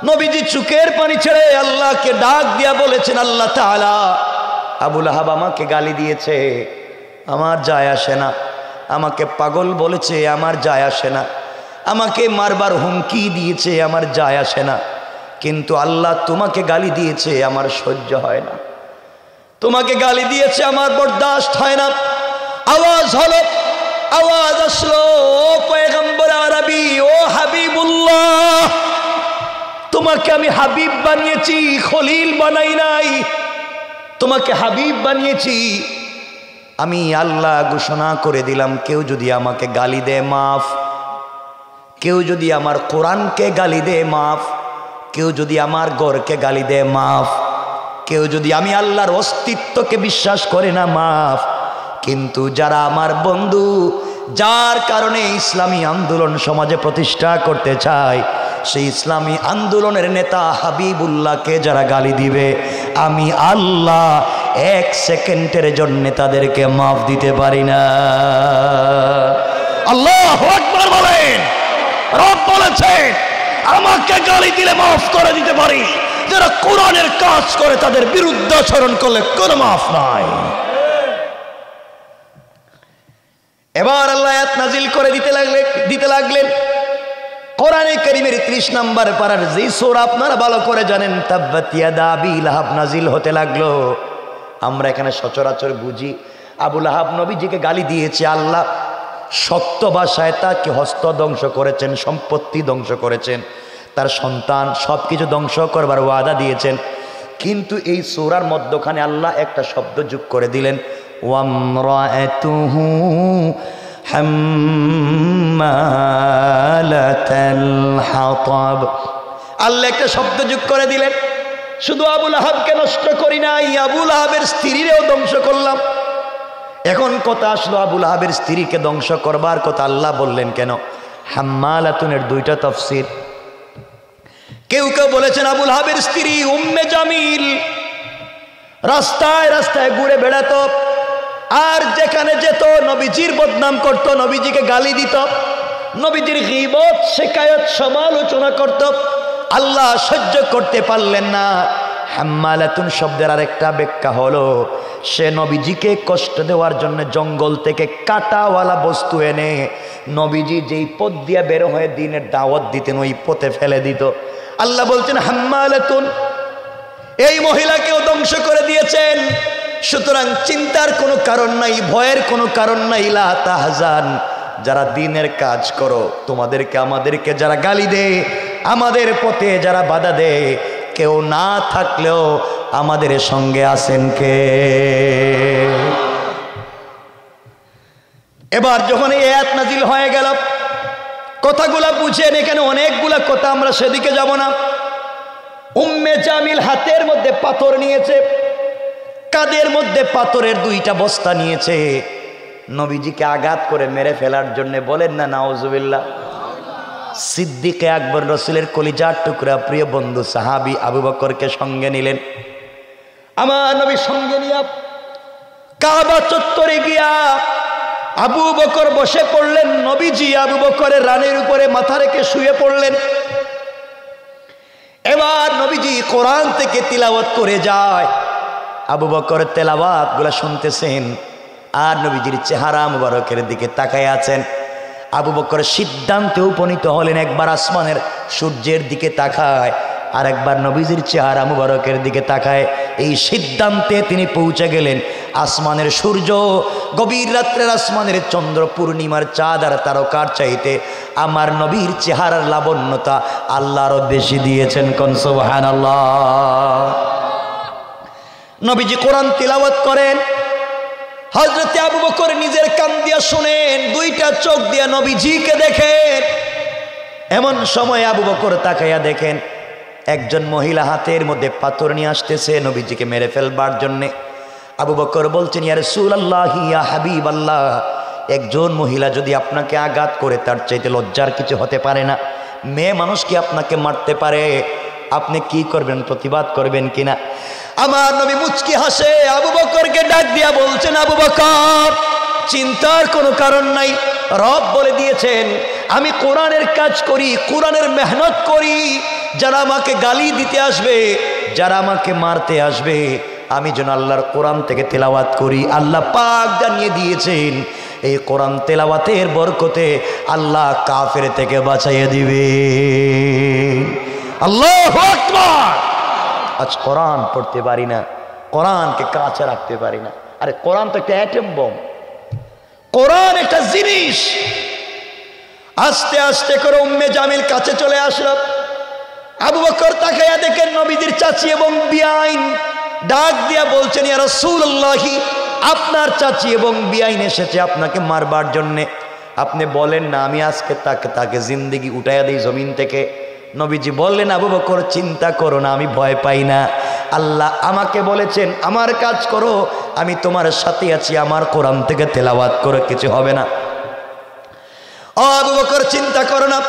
নবীজি চোখের পানি ছেড়ে আল্লাহকে ডাক দিয়া বলেছেন, আল্লাহ তাআলা আবুল আহাব আমাকে গালি দিয়েছে, আমার যায় আসে না। আমাকে পাগল বলেছে, আমার যায় আসে না। আমাকে মারবার হুমকি দিয়েছে, আমার যায় আসে না। কিন্তু আল্লাহ তোমাকে গালি দিয়েছে, আমার সহ্য হয় না। তোমাকে গালি দিয়েছে, আমার বরদাস্ত হয় না। আওয়াজ হলো, আওয়াজ আসলো, ও পয়গম্বর আরবি, ও হাবিবুল্লাহ, তোমাকে আমি হাবিব বানিয়েছি, খলিল বানাই নাই। তোমাকে হাবিব বানিয়েছি। আমি আল্লাহ ঘোষণা করে দিলাম, কেউ যদি আমাকে গালি দেয় মাফ, কেউ যদি আমার কোরআনকে গালি দেয় মাফ, কেউ যদি আমার ঘরকে গালি দেয় মাফ, কেউ যদি আমি আল্লাহর অস্তিত্বকে বিশ্বাস করে না মাফ। কিন্তু যারা আমার বন্ধু, যার কারণে ইসলামী আন্দোলন সমাজে প্রতিষ্ঠা করতে চায়, সেই ইসলামী আন্দোলনের নেতা হাবিবুল্লাহকে যারা গালি দিবে, আমি আল্লাহ এক সেকেন্ডের জন্য তাদেরকে মাফ দিতে পারি না। আল্লাহু আকবার বলেন। রব বলেছেন আমাকে গালি দিলে মাফ করে দিতে পারি, যারা কোরআনের কাজ করে তাদের বিরুদ্ধে আচরণ করলে কোনো মাফ নাই। এবার আল্লাহ আয়াত নাজিল করে দিতে লাগলেন। কোরআনে কারীমের 30 নম্বর পারার যেই সূরা আপনারা ভালো করে জানেন, তাব্বাত ইয়াদা আবি লাহাব নাজিল হতে লাগলো। আমরা এখানে সচরাচর বুঝি আবু লাহাব নবীজিকে গালি দিয়েছে, আল্লাহ সত্য ভাষায় তাকে হস্ত ধ্বংস করেছেন, সম্পত্তি ধ্বংস করেছেন, তার সন্তান সবকিছু ধ্বংস করবার ওয়াদা দিয়েছেন। কিন্তু এই সূরার মধ্যখানে আল্লাহ একটা শব্দ যোগ করে দিলেন, ওয়ামরাআতুহু হাম্মালাতাল হাতাব। আল্লাহ একটা শব্দ যোগ করে দিলেন। শুধু আবু লাহাবকে নষ্ট করি নাই, আবু লাহাবের স্ত্রীরেও ধ্বংস করলাম। এখন কথা আসলো, আবু লাহাবের স্ত্রীকে ধ্বংস করবার কথা আল্লাহ বললেন কেন? হাম্মালাতুনের দুইটা তাফসীর। কেউ কেউ বলেছেন আবু লাহাবের স্ত্রী উম্মে জামিল, রাস্তায় রাস্তায় ঘুরে বেড়াতো, আর যেখানে যেত নবীজির বদনাম করত, নবীজিকে গালি দিত, নবীজির গীবত শিকায়ত সমালোচনা করত। আল্লাহ সহ্য করতে পারলেন না। হাম্মালাতুন শব্দের আরেকটা ব্যাখ্যা হলো সে নবীজিকে কষ্ট দেওয়ার জন্য জঙ্গল থেকে কাঁটাওয়ালা বস্তু এনে নবীজি যেই পথ দিয়ে বের হয়ে দিনের দাওয়াত দিতেন ওই পথে ফেলে দিত। আল্লাহ বলছেন হাম্মালাতুন, এই মহিলাকেও ধ্বংস করে দিয়েছেন। সুতরাং চিন্তার কোনো কারণ নাই, ভয়ের কোনো কারণ নাই। লা তাহজান, যারা দিনের কাজ করো, তোমাদেরকে আমাদেরকে যারা গালি দেয়, আমাদের পথে যারা বাধা দেয়, কেউ না থাকলেও আমাদের সঙ্গে আছেন কে? এবার যখন এই আয়াত নাজিল হয়ে গেল, কথাগুলা বুঝেন, এখানে অনেকগুলা কথা, আমরা সেদিকে যাব না। উম্মে জামিল হাতের মধ্যে পাথর নিয়েছে, কাঁধের মধ্যে পাথরের 2টা বস্তা নিয়েছে, নবীজিকে আঘাত করে মেরে ফেলার জন্য। বলেন না নাউজুবিল্লাহ। সিদ্দিকে আকবর রসুলের কলিজার টুকরা প্রিয় বন্ধু সাহাবী আবু বকরকে সঙ্গে নিলেন। আমার নবী সঙ্গে নিয়ে কাবা চত্বরে গিয়া আবু বকর বসে পড়লেন। নবীজি আবু বকরের রানের উপরে মাথা রেখে শুয়ে পড়লেন। এবার নবীজি কোরআন থেকে তিলাওয়াত করে যায়। আবু বকর তেলাওয়াত গুলা শুনতেছেন আর নবীজির চেহারা মুবারকের দিকে তাকায় আছেন। আবু বকর সিদ্ধান্তে উপনীত হলেন, একবার আসমানের সূর্যের দিকে তাকায় আর একবার নবীজির চেহারা মুবারকের দিকে তাকায়। এই সিদ্ধান্তে তিনি পৌঁছে গেলেন আসমানের সূর্য গভীর রাত্রের আসমানের চন্দ্র পূর্ণিমার চাঁদ আর তারকার চাইতে আমার নবীর চেহারার লাবণ্যতা আল্লাহ আরো বেশি দিয়েছেন। কোন সুবহানাল্লাহ। নবীজি কোরআন তিলাওয়াত করেন, হযরতে আবু বকর নিজের কান দিয়া শুনেন, 2টা চোখ দিয়া নবীজিকে দেখেন। এমন সময় আবু বকর তাকাইয়া দেখেন একজন মহিলা হাতের মধ্যে পাথর নিয়ে আসতেছে নবীজিকে মেরে ফেলবার জন্যে। আবু বকর বলছেন, ইয়া রাসূলুল্লাহ, ইয়া হাবিবাল্লাহ, একজন মহিলা যদি আপনাকে আঘাত করে তার চাইতে লজ্জার কিছু হতে পারে না। মেয়ে মানুষ কি আপনাকে মারতে পারে? আপনি কি করবেন? প্রতিবাদ করবেন কিনা? আমার নবী মুচকি হাসে আবু বকরকে ডাক দিয়া বলছেন, আবু বকর, চিন্তার কোনো কারণ নাই। রব বলে দিয়েছেন আমি কোরআনের কাজ করি, কোরআনের মেহনত করি। যারা আমাকে গালি দিতে আসবে, যারা আমাকে মারতে আসবে, আমি যেন আল্লাহর কোরআন থেকে তেলাওয়াত করি। আল্লাহ পাক জানিয়ে দিয়েছেন এই কোরআন তেলাওয়াতের বরকতে আল্লাহ কাফের থেকে বাঁচাইয়ে দিবে। আল্লাহু আকবার। আজ কোরআন পড়তে পারি না, কোরআনকে কাছে রাখতে পারি না। আরে কোরআন তো একটা অ্যাটম বম, কোরআন একটা জিনিস। আস্তে আস্তে করে উম্মে জামিল কাছে চলে আসলো। আবু বকর তাকায়া দেখেন নবীজির চাচি এবং বিআইন। ডাক দিয়া বলছেন, ইয়া রাসূলুল্লাহ, আপনার চাচি এবং বিআইন এসেছে আপনাকে মারবার জন্যে। আপনি বলেন না আমি আজকে তাকে জিন্দেগি উঠাইয়া দিই জমিন থেকে। নবীজি বললেন, আবু বকর চিন্তা করো না, আমি ভয় পাই না। আল্লাহ আমাকে বলেছেন আমার কাজ করো, আমি তোমার সাথে আছি, আমার কোরআন থেকে তেলাওয়াত করে কিছু হবে না। ও আবু বকর চিন্তা করো না।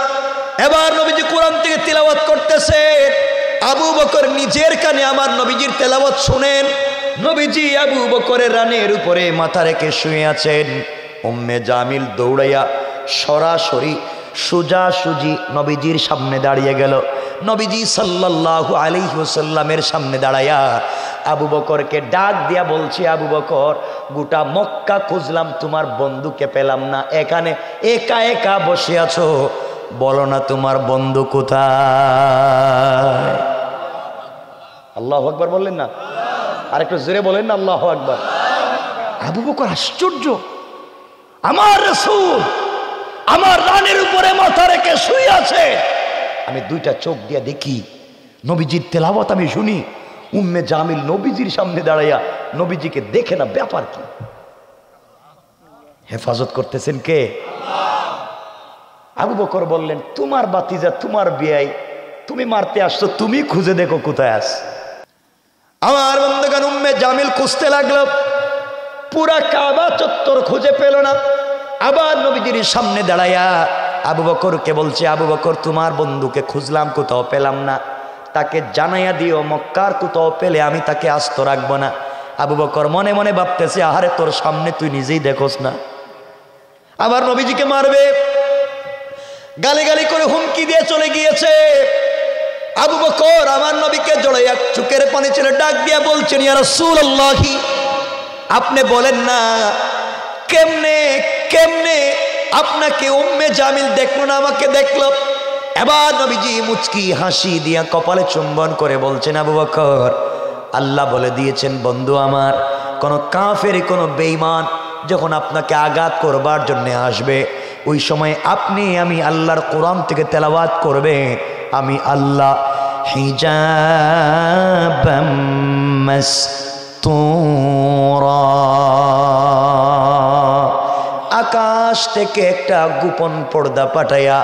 এবার নবীজি কোরআন থেকে তেলাওয়াত করতেছে। আবু বকর নিজের কানে আমার নবীজির তেলাওয়াত শুনেন। নবীজি আবু বকরের রানের উপরে মাথা রেখে শুয়ে আছেন। উম্মে জামিল দৌড়াইয়া সরাসরি সোজাসুজি নবীজির সামনে দাঁড়িয়ে গেল। নবীজি সাল্লাল্লাহু আলাইহি ওয়াসাল্লামের সামনে দাঁড়াইয়া আবু বকরকে ডাক দিয়া বলছি, আবু বকর, গোটা মক্কা খুঁজলাম, তোমার বন্ধুকে পেলাম না, এখানে একা একা বসে আছো, বলো না তোমার বন্ধু কোথায়? আল্লাহু আকবার বললেন না? আর একটু জোরে বলেন না আল্লাহু আকবার। আবু বকর আশ্চর্য, আমার রাসূল আমার রানের উপরে মাথা রেখে শুয়ে আছে, আমি 2টা চোখ দিয়ে দেখি, নবীজির তেলাওয়াত আমি শুনি। উম্মে জামিল নবীজির সামনে দাঁড়াইয়া নবীজিকে দেখে না, ব্যাপার কি? হেফাজত করতেছেন কে? আবু বকর বললেন, তোমার বাতিজা, তোমার বিয়াই, তুমি মারতে আসছো, তুমি খুঁজে দেখো কোথায় আস। আমার বন্ধুগণ, উম্মে জামিল খুঁজতে লাগলো, পুরা কাবা চত্বর খুঁজে পেল না। আবার নবীজির সামনে দাঁড়াইয়া আবু বকরকে বলছে, আবু বকর, তোমার বন্ধুকে খুঁজলাম, কোথাও পেলাম না, তাকে জানাইয়া দিও মক্কার কোথাও পেলে আমি তাকে আস্ত রাখবো না। আবু বকর মনে মনে ভাবতেছে, আহারে তোর সামনে তুই নিজেই দেখোস না, আবার নবীজিকে মারবে। গালি গালি করে হুমকি দিয়ে চলে গিয়েছে। আবু বকর আমার নবীকে জড়াইয়া চোখের পানি ছেড়ে ডাক দিয়া বলছেন, ইয়া রাসূলুল্লাহ, আপনি বলেন না কেমনে কেমনে আপনাকে উম্মে জামিল দেখলো না আমাকে দেখলো? এবার নবীজি মুচকি হাসি দিয়া কপালে চুম্বন করে বলছেন, আবু বকর, আল্লাহ বলে দিয়েছেন বন্ধু আমার, কোন কাফের কোন বেঈমান যখন আপনাকে আঘাত করবার জন্য আসবে, ওই সময় আপনি আমি আল্লাহর কোরআন থেকে তেলাওয়াত করবে, আমি আল্লাহ হিজাবাম মাসতুরা, আকাশ থেকে একটা গোপন পর্দা পাঠাইয়া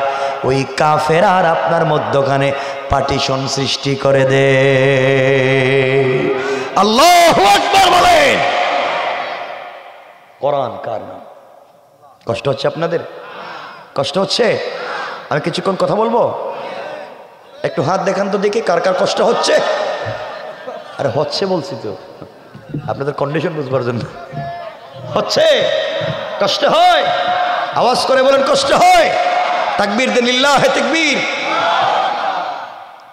ওই কাফের আর আপনার মধ্যখানে পার্টিশন সৃষ্টি করে দে। আল্লাহু আকবার বলেন। কোরআন কার নাম? কষ্ট হচ্ছে আপনাদের? কষ্ট হচ্ছে? আমি কিছুক্ষণ কথা বলবো, একটু হাত দেখান তো দেখি কার কার কষ্ট হচ্ছে। আরে হচ্ছে বলছি তো, আপনাদের কন্ডিশন বুঝবার জন্য। হচ্ছে? কষ্ট হয়? আওয়াজ করে বলেন কষ্ট হয়। তাকবীর দেন, লিল্লাহে তাকবীর।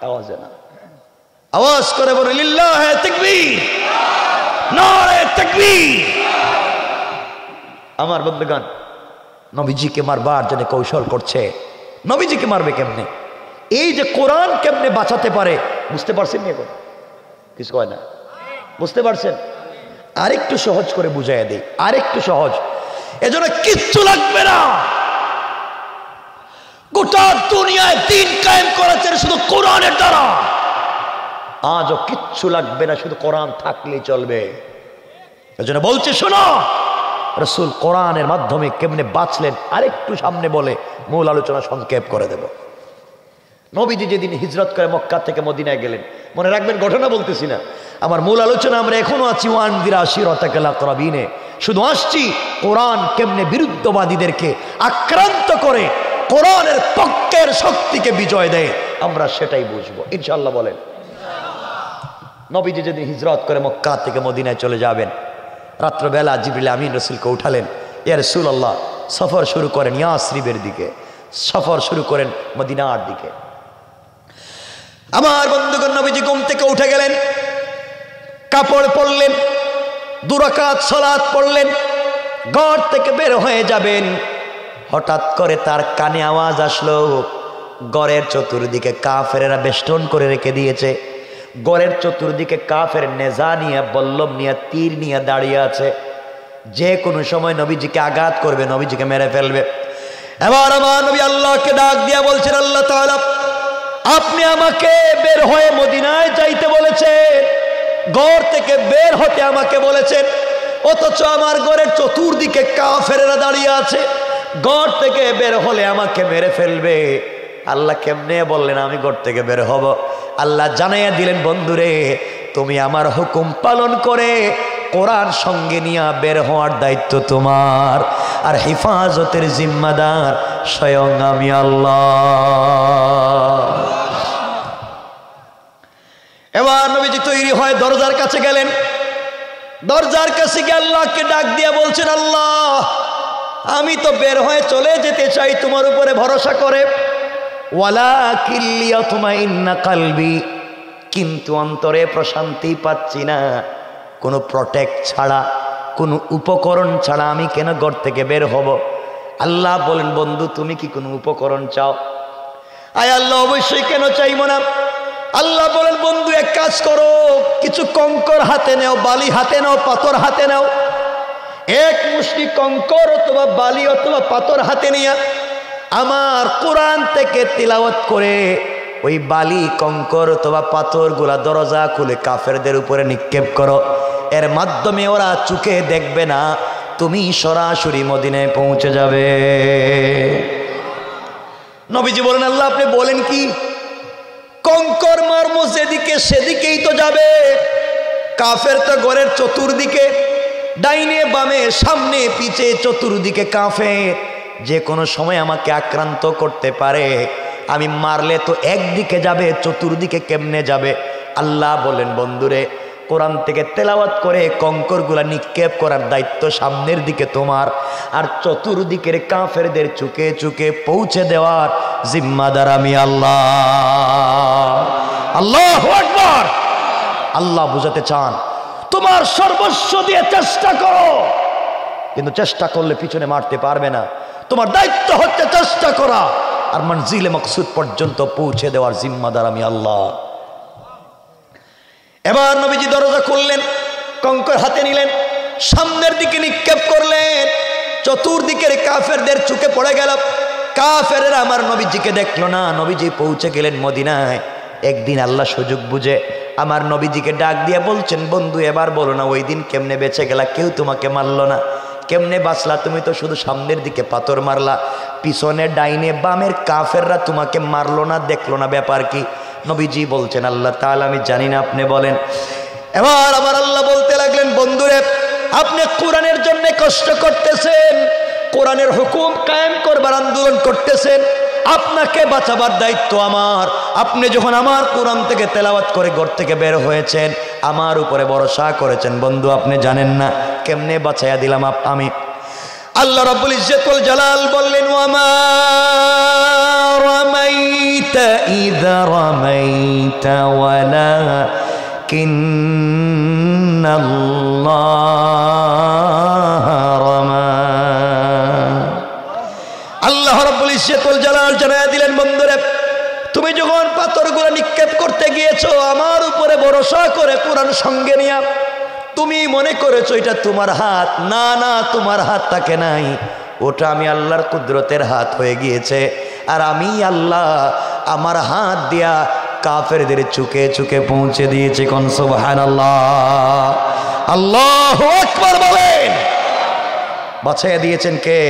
আওয়াজে না, আওয়াজ করে বলেন লিল্লাহে তাকবীর, নারে তাকবীর। আমার বন্ধুগণ, নবীজিকে মারবার জন্য কৌশল করছে। নবীজিকে মারবে কেমনে? এই যে কোরআন কেমনে বাঁচাতে পারে বুঝতে পারছেন? এখন কিছু কয় না, বুঝতে পারছেন? আরেকটু সহজ করে বুঝাইয়া দেই, আরেকটু সহজ। এজন্য কিচ্ছু লাগবে না, গোটা দুনিয়ায় দিন কায়েম করেছেন শুধু কোরআনের দ্বারা। আজও কিচ্ছু লাগবে না, শুধু কোরআন থাকলেই চলবে। এজন্য বলছে শোনো, রাসূল কোরআনের মাধ্যমে কেমনে বাঁচলেন আরেকটু সামনে বলে মূল আলোচনা সংক্ষেপ করে দেব। নবীজি যেদিন হিজরত করে মক্কা থেকে মদিনায় গেলেন, মনে রাখবেন ঘটনা বলতেছি না, আমার মূল আলোচনা আমরা এখনো আছি ওয়ানদির আশিরাতাকাল আকরাবিনে। শুধু আসছি কোরআন কেমনে বিরুদ্ধবাদীদেরকে আক্রান্ত করে কোরআনের পক্ষের শক্তিকে বিজয় দেয়, আমরা সেটাই বুঝবো ইনশাআল্লাহ। বলেন, নবীজি যেদিন হিজরত করে মক্কা থেকে মদিনায় চলে যাবেন, রাত্রবেলা জিবরিল আমিন রাসূলকে উঠালেন, ইয়া রাসূলুল্লাহ সফর শুরু করেন ইয়াসরিবের দিকে, সফর শুরু করেন মদিনার দিকে। আমার বন্ধুগণ, নবীজি ঘুম থেকে উঠে গেলেন, কাপড় পরলেন, 2 রাকাত সালাত পড়লেন, ঘর থেকে বের হয়ে যাবেন। হঠাৎ করে তার কানে আওয়াজ আসলো, ঘরের চতুর্দিকে কাফেরেরা বেষ্টন করে রেখে দিয়েছে। ঘরের চতুর্দিকে কাফের নেজা নিয়ে, বল্লম নিয়ে, তীর নিয়ে দাঁড়িয়ে আছে, যে কোনো সময় নবীজিকে আঘাত করবে, নবীজিকে মেরে ফেলবে। এবার আমার নবী আল্লাহকে ডাক দিয়া বলছেন, আল্লাহ তাআলা আপনি আমাকে বের হয়ে মদিনায় যাইতে বলেছেন, ঘর থেকে বের হতে আমাকে বলেছেন, অথচ আমার ঘরের চতুর্দিকে কাফেরেরা দাঁড়িয়ে আছে, ঘর থেকে বের হলে আমাকে মেরে ফেলবে। আল্লাহ কেমনে বললেন আমি ঘর থেকে বের হব? আল্লাহ জানাইয়া দিলেন, বন্ধুরে তুমি আমার হুকুম পালন করে কোরআন সঙ্গে নিয়ে বের হওয়ার দায়িত্ব তোমার, আর হেফাজতের জিম্মাদার স্বয়ং আমি আল্লাহ। এবার নবীজি তৈরি হয় দরজার কাছে গেলেন, দরজার কাছে গিয়ে আল্লাহকে ডাক দিয়ে বলছেন, আল্লাহ আমি তো বের হয়ে চলে যেতে চাই তোমার উপরে ভরসা করে, ওয়ালাকিন লিয়াতমাইন্না কলবি, কিন্তু অন্তরে প্রশান্তি পাচ্ছি না, কোনো প্রটেক্ট ছাড়া, কোনো উপকরণ ছাড়া আমি কেন ঘর থেকে বের হব? আল্লাহ বলেন, বন্ধু তুমি কি কোনো উপকরণ চাও? আয় আল্লাহ অবশ্যই, কেন চাইব না। আল্লাহ বলেন, বন্ধু এক কাজ করো, কিছু কঙ্কর হাতে নাও, বালি হাতে নাও, পাথর হাতে নাও, এক মুষ্টি কঙ্কর অথবা বালি অথবা পাথর হাতে নিয়ে আমার কোরআন থেকে তিলাওয়াত করে ওই বালি কঙ্কর অথবা পাথরগুলা দরজা খুলে কাফেরদের উপরে নিক্ষেপ করো। এর মাধ্যমে ওরা চোখে দেখবে না, তুমি সরাসরি মদিনায় পৌঁছে যাবে। নবীজি বলেন, আল্লাহ আপনি বলেন কি? কঙ্কর মারমো যেদিকে সেদিকেই তো যাবে, কাফের তো ঘরের চতুর্দিকে, ডাইনে বামে সামনে পিছে চতুর্দিকে কাফের, যে কোনো সময় আমাকে আক্রান্ত করতে পারে, আমি মারলে তো একদিকে যাবে, চতুর্দিকে কেমনে যাবে? আল্লাহ বলেন, বন্ধুরে কোরআন থেকে তেলাওয়াত করে কঙ্করগুলা নিক্ষেপ করার দায়িত্ব সামনের দিকে তোমার, আর চতুর্দিকের কাফেরদের চুকে চুকে পৌঁছে দেওয়ার জিম্মাদার আমি আল্লাহ। আল্লাহু আকবার। আল্লাহ বুঝাতে চান তোমার সর্বস্ব দিয়ে চেষ্টা করো, কিন্তু চেষ্টা করলে পিছনে মারতে পারবে না। তোমার দায়িত্ব হচ্ছে চেষ্টা করা, আর মঞ্জিলে মকসুদ পর্যন্ত পৌঁছে দেওয়ার জিম্মাদার আমি আল্লাহ। এবার নবীজি দরজা খুললেন, কঙ্কর হাতে নিলেন, সামনের দিকে নিক্ষেপ করলেন, চতুর্দিকের কাফেরদের চোখে পড়ে গেল। কাফেররা আমার নবীজিকে দেখলো না। নবীজি পৌঁছে গেলেন মদিনায়। একদিন আল্লাহ সুযোগ বুঝে আমার নবীজিকে ডাক দিয়ে বলছেন, বন্ধু এবার বলো না ওই দিন কেমনে বেঁচে গেলা, কেউ তোমাকে মারলো না, কেমনে বাঁচলা? তুমি তো শুধু সামনের দিকে পাথর মারলা, পিছনে ডাইনে বামের কাফেররা তোমাকে মারলো না, দেখলো না, ব্যাপার কি? নবীজি বলছেন, আল্লাহ তাআলা আমি জানি না, আপনি বলেন। এবার আবার আল্লাহ বলতে লাগলেন, বন্ধুরে আপনি কোরআনের জন্য কষ্ট করতেছেন, কোরআনের হুকুম কায়েম করবার আন্দোলন করতেছেন, আপনাকে বাঁচাবার দায়িত্ব আমার। আপনি যখন আমার কোরআন থেকে তেলাওয়াত করে ঘর থেকে বের হয়েছেন, আমার উপরে ভরসা করেছেন, বন্ধু আপনি জানেন না কেমনে বাঁচাইয়া দিলাম আমি। আল্লাহ রাব্বুল ইজ্জত ওয়াল জালাল বললেন, ওয়ামা রামাইতা ইযা রামাইতা ওয়ালাকিন্নাল্লাহ রামা। আল্লাহ রাব্বুল ইজ্জত ওয়াল জালাল জানায়া দিলেন, বন্ধুরে তুমি যখন পাথরগুলো নিক্ষেপ করতে গিয়েছো আমার উপরে ভরসা করে কোরআন সঙ্গে নিয়া, তুমি মনে করেছো এটা তোমার হাত। না না, তোমার হাত থাকে নাই, ওটা আমি আল্লাহর কুদরতের হাত হয়ে গিয়েছে। আর আমি আল্লাহ আমার হাত দিয়া কাফেরদের চুকে চুকে পৌঁছে দিয়েছে। কোন সুবহানাল্লাহ, আল্লাহু আকবার বলেন। বাঁচাইয়া দিয়েছেন কে?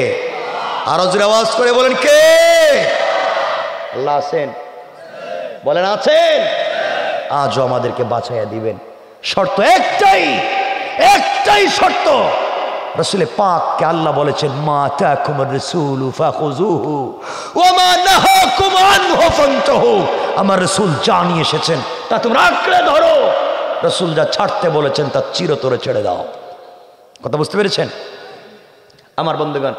আরো জোরে আওয়াজ করে বলেন কে? আল্লাহ আছেন, বলেন আছেন। আজও আমাদেরকে বাঁচাইয়া দিবেন। শর্ত একটাই, একটাই শর্ত। রাসূল পাককে আল্লাহ বলেছেন, মা তাকুমুর রাসূলু ফাখুযুহু ওয়া মা নাহাকুম আনহু ফান্তাহু। আমার রাসূল যা নিয়ে এসেছেন তা তোমরা আঁকড়ে ধরো, রাসূল যা ছাড়তে বলেছেন তা চিরতরে ছেড়ে দাও। কথা বুঝতে পেরেছেন? আমার বন্ধুগণ,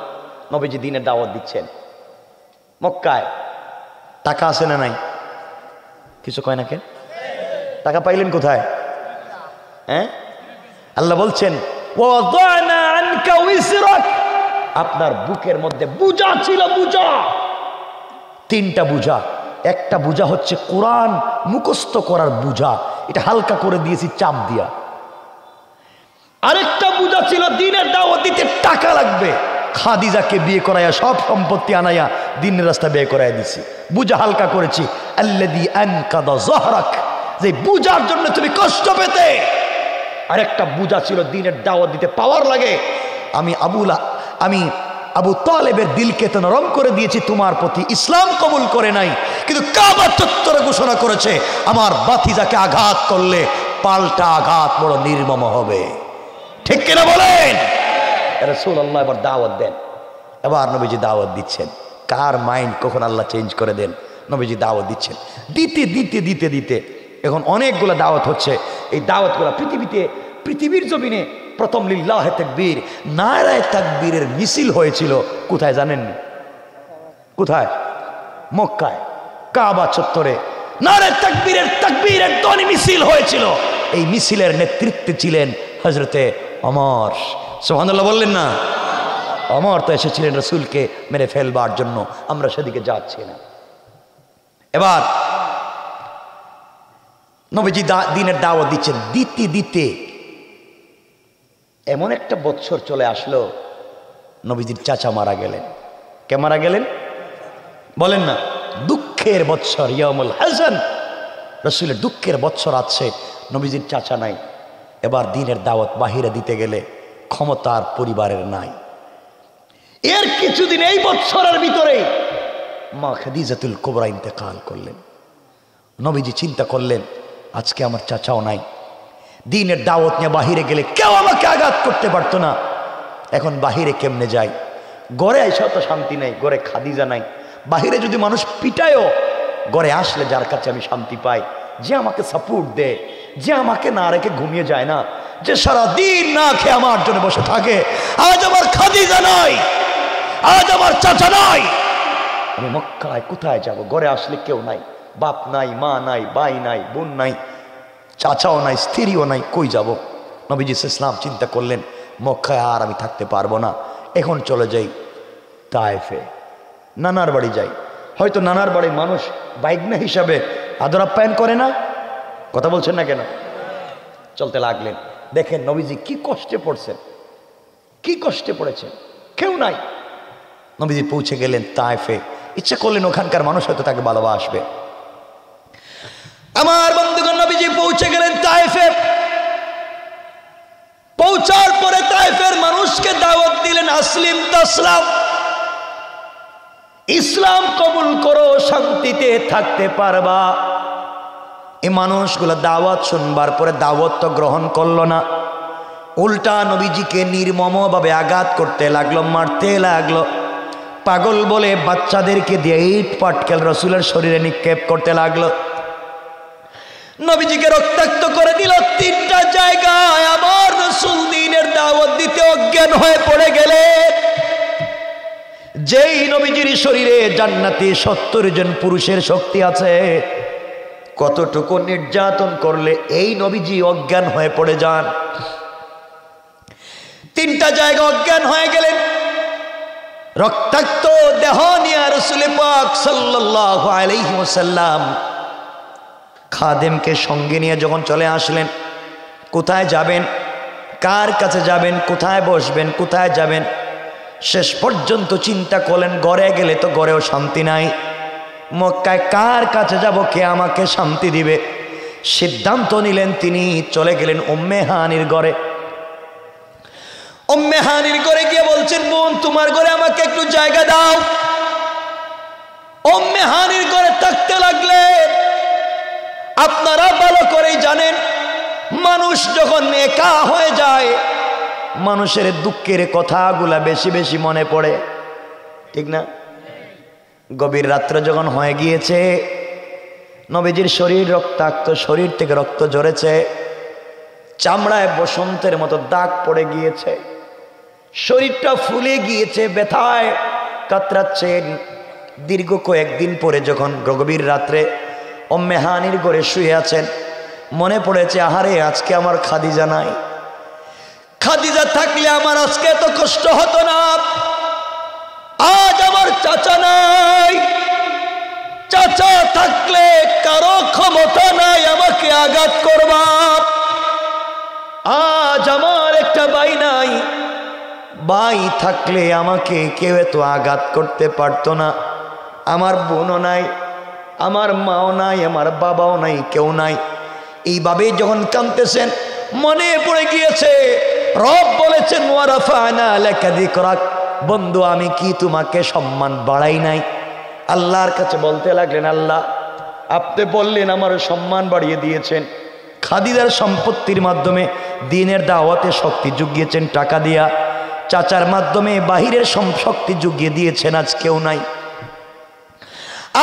নবীজি দ্বীনের দাওয়াত দিচ্ছেন মক্কায়। টাকা আছে না নাই? কিছু কয় না কেন? টাকা পাইলেন কোথায়? হ্যাঁ, আল্লাহ বলছেন, ওয়াদানা আনকা উইসরাক, আপনার বুকের মধ্যে বোঝা ছিল, বোঝা, তিনটা বোঝা। একটা বোঝা হচ্ছে কোরআন মুখস্থ করার বোঝা, এটা হালকা করে দিয়েছি চাপ দিয়া। আরেকটা বোঝা ছিল দ্বীনের দাওয়াত দিতে টাকা লাগবে, খাদিজাকে বিয়ে করাইয়া সব সম্পত্তি আনাইয়া দ্বীনের রাস্তা বিয়ে করাইয়া দিছি, বোঝা হালকা করেছি। আল্লাযী আনকাদা যাহরাক, যে বোঝার জন্য তুমি কষ্ট পেতে। আরেকটা বোঝা ছিল দ্বীনের দাওয়াত দিতে পাওয়ার লাগে। আমি আবু তালেবের দিলকে তো নরম করে দিয়েছি তোমার প্রতি, ইসলাম কবুল করে নাই, কিন্তু কাবা চত্বরে ঘোষণা করেছে আমার ভাতিজাকে আঘাত করলে পাল্টা আঘাত বড় নির্মম হবে। ঠিক কিনা বলেন? রাসূলুল্লাহ এবার দাওয়াত দেন। এবার নবীজি দাওয়াত দিচ্ছেন। কার মাইন্ড কখন আল্লাহ চেঞ্জ করে দেন। নবীজি দাওয়াত দিচ্ছেন, দিতে দিতে দিতে দিতে এখন অনেকগুলো দাওয়াত হচ্ছে। এই দাওয়াতগুলো পৃথিবীর জমিনে প্রথম লিল্লাহে তাকবীর, নারায়ে তাকবীরের মিছিল হয়েছিল কোথায় জানেন? কোথায়? মক্কায়, কাবা চত্বরে নারায়ে তাকবীরের ধ্বনি মিছিল হয়েছিল। এই মিছিলের নেতৃত্বে ছিলেন হযরতে ওমর। সুবহানাল্লাহ বললেন না? ওমর তো এসেছিলেন রাসূলকে মেরে ফেলবার জন্য, আমরা সেদিকে যাচ্ছি না। এবার নবীজি দ্বীনের দাওয়াত দিচ্ছেন, দিতে দিতে এমন একটা বৎসর চলে আসলো, নবীজির চাচা মারা গেলেন। কে মারা গেলেন বলেন না? দুঃখের বৎসর, ইয়াউমুল হাযান, রাসূলের দুঃখের বৎসর আছে, নবীজির চাচা নাই। এবার দ্বীনের দাওয়াত বাহিরে দিতে গেলে ক্ষমতার পরিবারের নাই। এর কিছুদিন এই বৎসরের ভিতরে মা খাদিজাতুল কুবরা ইন্তেকাল করলেন। নবীজি চিন্তা করলেন, আজকে আমার চাচাও নাই, দ্বীনের দাওয়াত নিয়ে বাহিরে গেলে কেউ আমাকে আঘাত করতে পারতো না, এখন বাহিরে কেমনে যাই? ঘরে আইসাও তো শান্তি নাই, ঘরে খাদিজা নাই। বাহিরে যদি মানুষ পিটায়ও, ঘরে আসলে যার কাছে আমি শান্তি পাই, যে আমাকে সাপোর্ট দেয়, যে আমাকে না রেখে ঘুমিয়ে যায় না, যে সারাদিন না খেয়ে আমার জন্য বসে থাকে। আজ আমার খাদিজা নাই, আজ আমার চাচা নাই, আমি মক্কায় কোথায় যাব? ঘরে আসলে কেউ নাই, বাপ নাই, মা নাই, ভাই নাই, বোন নাই, চাচাও নাই, স্ত্রীও নাই, কই যাব? নবীজি ইসলাম চিন্তা করলেন, মক্কায় আর আমি থাকতে পারবো না, এখন চলে যাই তায়েফে, নানার বাড়ি যাই। হয়তো নানার বাড়ির মানুষ বাইগনা হিসাবে আদর আপ্যায়ন করে না। কথা বলছেন না কেন? চলতে লাগলেন। দেখেন নবীজি কি কষ্টে পড়ছেন, কি কষ্টে পড়েছেন, কেউ নাই। নবীজি পৌঁছে গেলেন তায়েফে, ইচ্ছা করলেন ওখানকার মানুষ হয়তো তাকে ভালোবাসবে। আমার বন্ধুগণ, নবীজি পৌঁছে গেলেন তায়েফে। পৌঁছার পরে তায়েফের মানুষকে দাওয়াত দিলেন, আসলিম তাসলাম, ইসলাম কবুল করো, শান্তিতে থাকতে পারবা। এই মানুষগুলো দাওয়াত শুনবার পরে দাওয়াত তো গ্রহণ করলো না, উল্টা নবীজিকে নির্মমভাবে আঘাত করতে লাগলো, মারতে লাগলো। পাগল বলে বাচ্চাদেরকে দিয়ে ইট পাটকেল রসুলের শরীরে নিক্ষেপ করতে লাগলো। নবীজিকে রক্তাক্ত করে দিল। 3টা জায়গায় আমার রসুল দ্বীনের দাওয়াত দিতে অজ্ঞান হয়ে পড়ে গেলেন। যেই নবীজির শরীরে জান্নাতে 70 জন পুরুষের শক্তি আছে, কতটুকু নির্যাতন করলে এই নবীজি অজ্ঞান হয়ে পড়ে যান। 3টা জায়গা অজ্ঞান হয়ে গেলেন। রক্তাক্ত দেহ নিয়ে রাসূল পাক সাল্লাল্লাহু আলাইহি ওয়াসাল্লাম খাদেমকে সঙ্গে নিয়ে যখন চলে আসলেন, কোথায় যাবেন, কার কাছে যাবেন, কোথায় বসবেন, কোথায় যাবেন, শেষ পর্যন্ত চিন্তা করলেন ঘরে গেলে তো ঘরেও শান্তি নাই, মক্কায় কার কাছে যাব, কে আমাকে শান্তি দিবে? সিদ্ধান্ত নিলেন, তিনি চলে গেলেন উম্মে হানির ঘরে। উম্মে হানির ঘরে গিয়ে বলছেন, বোন তোমার ঘরে আমাকে একটু জায়গা দাও। উম্মে হানির ঘরে থাকতে লাগলেন। আপনারা ভালো করেই জানেন, মানুষ যখন একা হয়ে যায়, মানুষের দুঃখের কথাগুলা বেশি বেশি মনে পড়ে, ঠিক না? গভীর রাত্রে যখন হয়ে গিয়েছে, নবীজির শরীর রক্তাক্ত, শরীর থেকে রক্ত ঝরেছে, চামড়ায় বসন্তের মতো দাগ পড়ে গিয়েছে, শরীরটা ফুলে গিয়েছে, ব্যথায় কাতরাচ্ছেন। দীর্ঘ কয়েকদিন পরে যখন গভীর রাত্রে উম্মে হানির ঘরে শুয়ে আছেন, মনে পড়েছে, আহারে আজকে আমার খাদিজা নাই, খাদিজা থাকলে আমার আজকে এত কষ্ট হতো না। আজ আমার চাচা নাই, চাচা থাকলে কারো ক্ষমতা নাই আমাকে আঘাত করবা। আজ আমার একটা ভাই নাই, ভাই থাকলে আমাকে কেউ এত আঘাত করতে পারতো না। আমার বোনও নাই, আমার মাও নাই, আমার বাবাও নাই, কেউ নাই। এইভাবে যখন কাঁদতেছেন, মনে পড়ে গিয়েছে রব বলেছেন, ওয়ারাফা'না লাকা যিকরাক, বন্ধু আমি কি তোমাকে সম্মান বাড়াই নাই? আল্লাহর কাছে বলতে লাগলেন, আল্লাহ আপনি বললেন আমার সম্মান বাড়িয়ে দিয়েছেন, খাদিজার সম্পত্তির মাধ্যমে দ্বীনের দাওয়াতে শক্তি জুগিয়েছেন টাকা দিয়া, চাচার মাধ্যমে বাহিরের শক্তি জুগিয়ে দিয়েছেন, আজ কেউ নাই,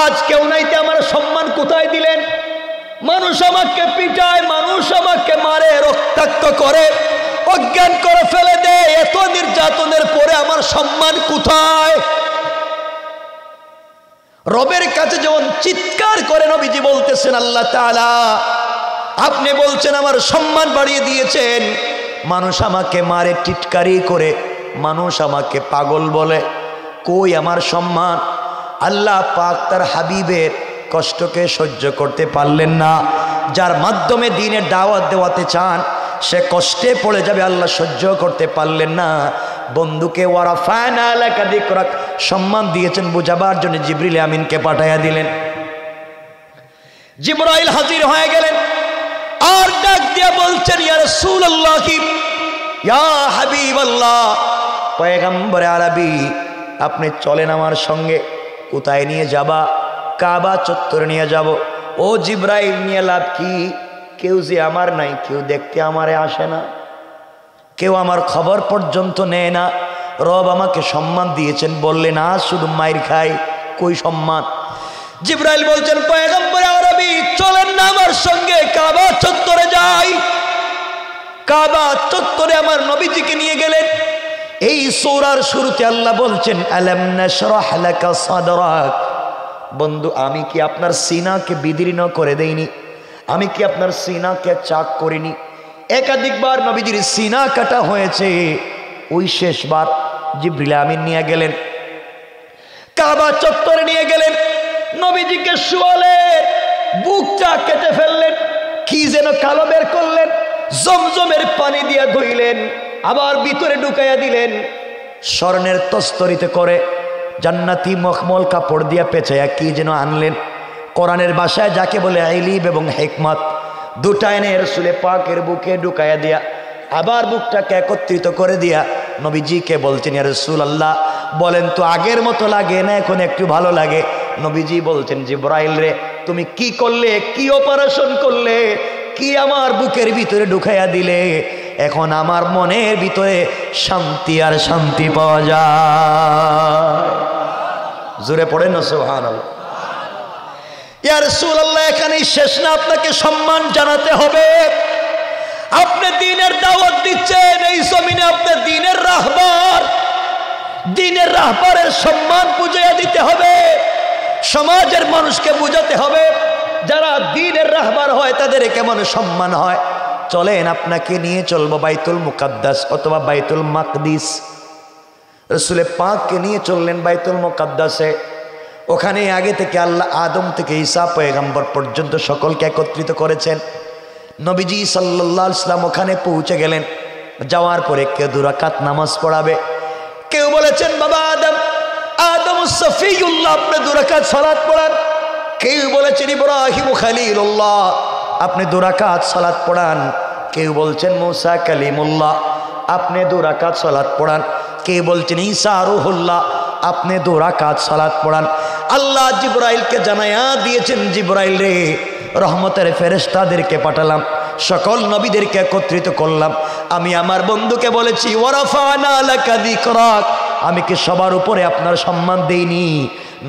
আজ কেউ নাইতে আমার সম্মান কোথায় দিলেন? মানুষ আমাকে পিটায়, মানুষ আমাকে মারে, রক্তাক্ত করে, অজ্ঞান করে ফেলে দেয়, এত নির্যাতনের পরে আমার সম্মান কোথায়? রবের কাছে যখন চিৎকার করে নবীজি বলতেছেন, আল্লাহ তাআলা আপনি বলছেন আমার সম্মান বাড়িয়ে দিয়েছেন, মানুষ আমাকে মারে, টিটকারি করে, মানুষ আমাকে পাগল বলে, কই আমার সম্মান? আল্লাহ পাক তার হাবিবের কষ্টকে সহ্য করতে পারলেন না। যার মাধ্যমে দ্বীনের দাওয়াত দেওয়াতে চান, সে কষ্টে পড়ে যাবে, আল্লাহ সহ্য করতে পারলেন না। বন্ধুকে ওয়ারাফা'না লাকা যিকরাক সম্মান দিয়েছেন বুঝাবার জন্য জিবরিল আমিনকে পাঠাইয়া দিলেন। জিবরাইল হাজির হয়ে গেলেন, আর ডাক দিয়ে বলছেন, ইয়া রাসূলুল্লাহ, ইয়া হাবিবাল্লাহ, পয়গম্বরে আরবি, আপনি চলেন আমার সঙ্গে। কোথায় নিয়ে যাবা? কাবা চত্বরে নিয়ে যাব। ও জিবরাইল, নিয়ে লাভ কি? কেউ যে আমার নাই, কেউ দেখতে আমারে আসে না, কেউ আমার খবর পর্যন্ত নেয় না। রব আমাকে সম্মান দিয়েছেন, বললেন আজ শুধু মাইর খাই, কই সম্মান? জিবরাইল বলছেন পয়গম্বর আরবি চলেন না আমার সঙ্গে কাবা চত্বরে যাই। কাবা চত্বরে আমার নবীজিকে নিয়ে গেলেন। এই সূরার শুরুতে আল্লাহ বলছেন আলাম নাশরাহ লাকা সাদরাক, বন্ধু আমি কি আপনার সিনাকে বিদীর্ণ করে দেইনি? আমি কি আপনার সিনাকে চাক করিনি? একাধিকবার নবীজির সিনা কাটা হয়েছে। ওই শেষবার জিবরিল আমিন নিয়ে গেলেন, কাবা চত্বরে নিয়ে গেলেন, নবীজিকে শুয়ালেন, বুকটা কেটে ফেললেন, কি যেন কালো বের করলেন, জমজমের পানি দিয়া ধুইলেন, আবার ভিতরে ঢুকাইয়া দিলেন, স্বর্ণের তস্তরিতে করে জান্নাতি মখমল কাপড় দিয়া পেঁচাইয়া কি যেন আনলেন। কোরআনের ভাষায় যাকে বলে ইলম এবং হিকমত, দুটা এনে রাসূলে পাকের বুকে ঢুকাইয়া দিয়া আবার বুকটাকে একত্রিত করে দিয়া নবীজিকে বলছেন ইয়া রাসূলুল্লাহ বলেন তো আগের মতো লাগে না এখন একটু ভালো লাগে? নবীজি বলছেন জিবরাইল রে তুমি কি করলে, কি অপারেশন করলে, কি আমার বুকের ভিতরে ঢুকাইয়া দিলে, এখন আমার মনের ভিতরে শান্তি আর শান্তি পাওয়া যায়। জোরে পড়েন না সুবহানাল্লাহ। ইয়া রাসূলুল্লাহ এখানেই শেষ না, আপনাকে সম্মান জানাতে হবে। আপনি দ্বীনের দাওয়াত দিচ্ছেন, এই জমিনে আপনি দ্বীনের রাহবার, দ্বীনের রাহবারের সম্মান বুঝিয়ে দিতে হবে। সমাজের মানুষকে বুঝাতে হবে যারা দ্বীনের রাহবার হয় তাদের কেমন সম্মান হয়। চলেন আপনাকে নিয়ে চলবো বাইতুল মুকাদ্দাস অথবা বাইতুল মাকদিস। রাসূলে পাককে নিয়ে চললেন বাইতুল মুকাদ্দাসে। ওখানে আগে থেকে আল্লাহ আদম থেকে ঈসা পয়গম্বর পর্যন্ত সকলকে একত্রিত করেছেন। নবীজি সাল্লাল্লাহু আলাইহি ওয়াসাল্লাম ওখানে পৌঁছে গেলেন। যাওয়ার পরে কেউ 2 রাকাত নামাজ পড়াবে। কেউ বলেছেন বাবা আদম, আদম সফিউল্লাহ আপনি 2 রাকাত সালাত পড়ান। কেউ বলেছেন ইব্রাহিম খলিলুল্লাহ আপনি 2 রাকাত সালাত পড়ান। কেউ বলছেন মুসা কালিমুল্লাহ আপনি 2 রাকাত সালাত পড়ান। কেউ বলছেন ঈসা রূহুল্লাহ আপনি 2 রাকাত সালাত পড়ান। আল্লাহ জিবরাইলকে জানায়া দিয়েছেন, জিবরাইল রে রহমতের ফেরেশতাদেরকে পাঠালাম, সকল নবীদেরকে একত্রিত করলাম। আমি আমার বন্ধুকে বলেছি ওয়ারাফানা লাকা যিকরাক, আমি কি সবার উপরে আপনার সম্মান দেইনি?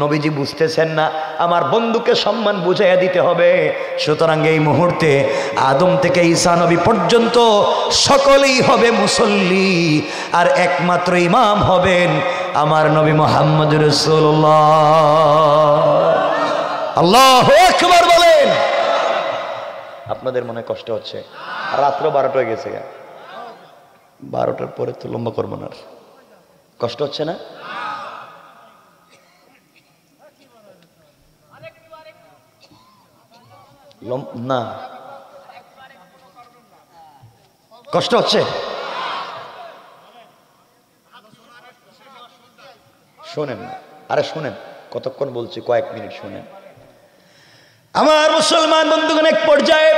নবীজি বুঝতেছেন না, আমার বন্ধুকে সম্মান বুঝাইয়া দিতে হবে। সুতরাং এই মুহূর্তে আদম থেকে ঈসা নবী পর্যন্ত সকলেই হবে মুসল্লি, আর একমাত্র ইমাম হবেন আমার নবী মুহাম্মদ রাসূলুল্লাহ। আল্লাহু আকবার বলেন। আপনাদের মনে কষ্ট হচ্ছে? রাত্র 12টা হয়ে গেছে, 12টার পরে তো লম্বা করবো না। কষ্ট হচ্ছে না? না কষ্ট হচ্ছে? শোনেন, আরে শোনেন, কতক্ষণ বলছি, কয়েক মিনিট শোনেন। আমার মুসলমান বন্ধুগণ, এক পর্যায়ে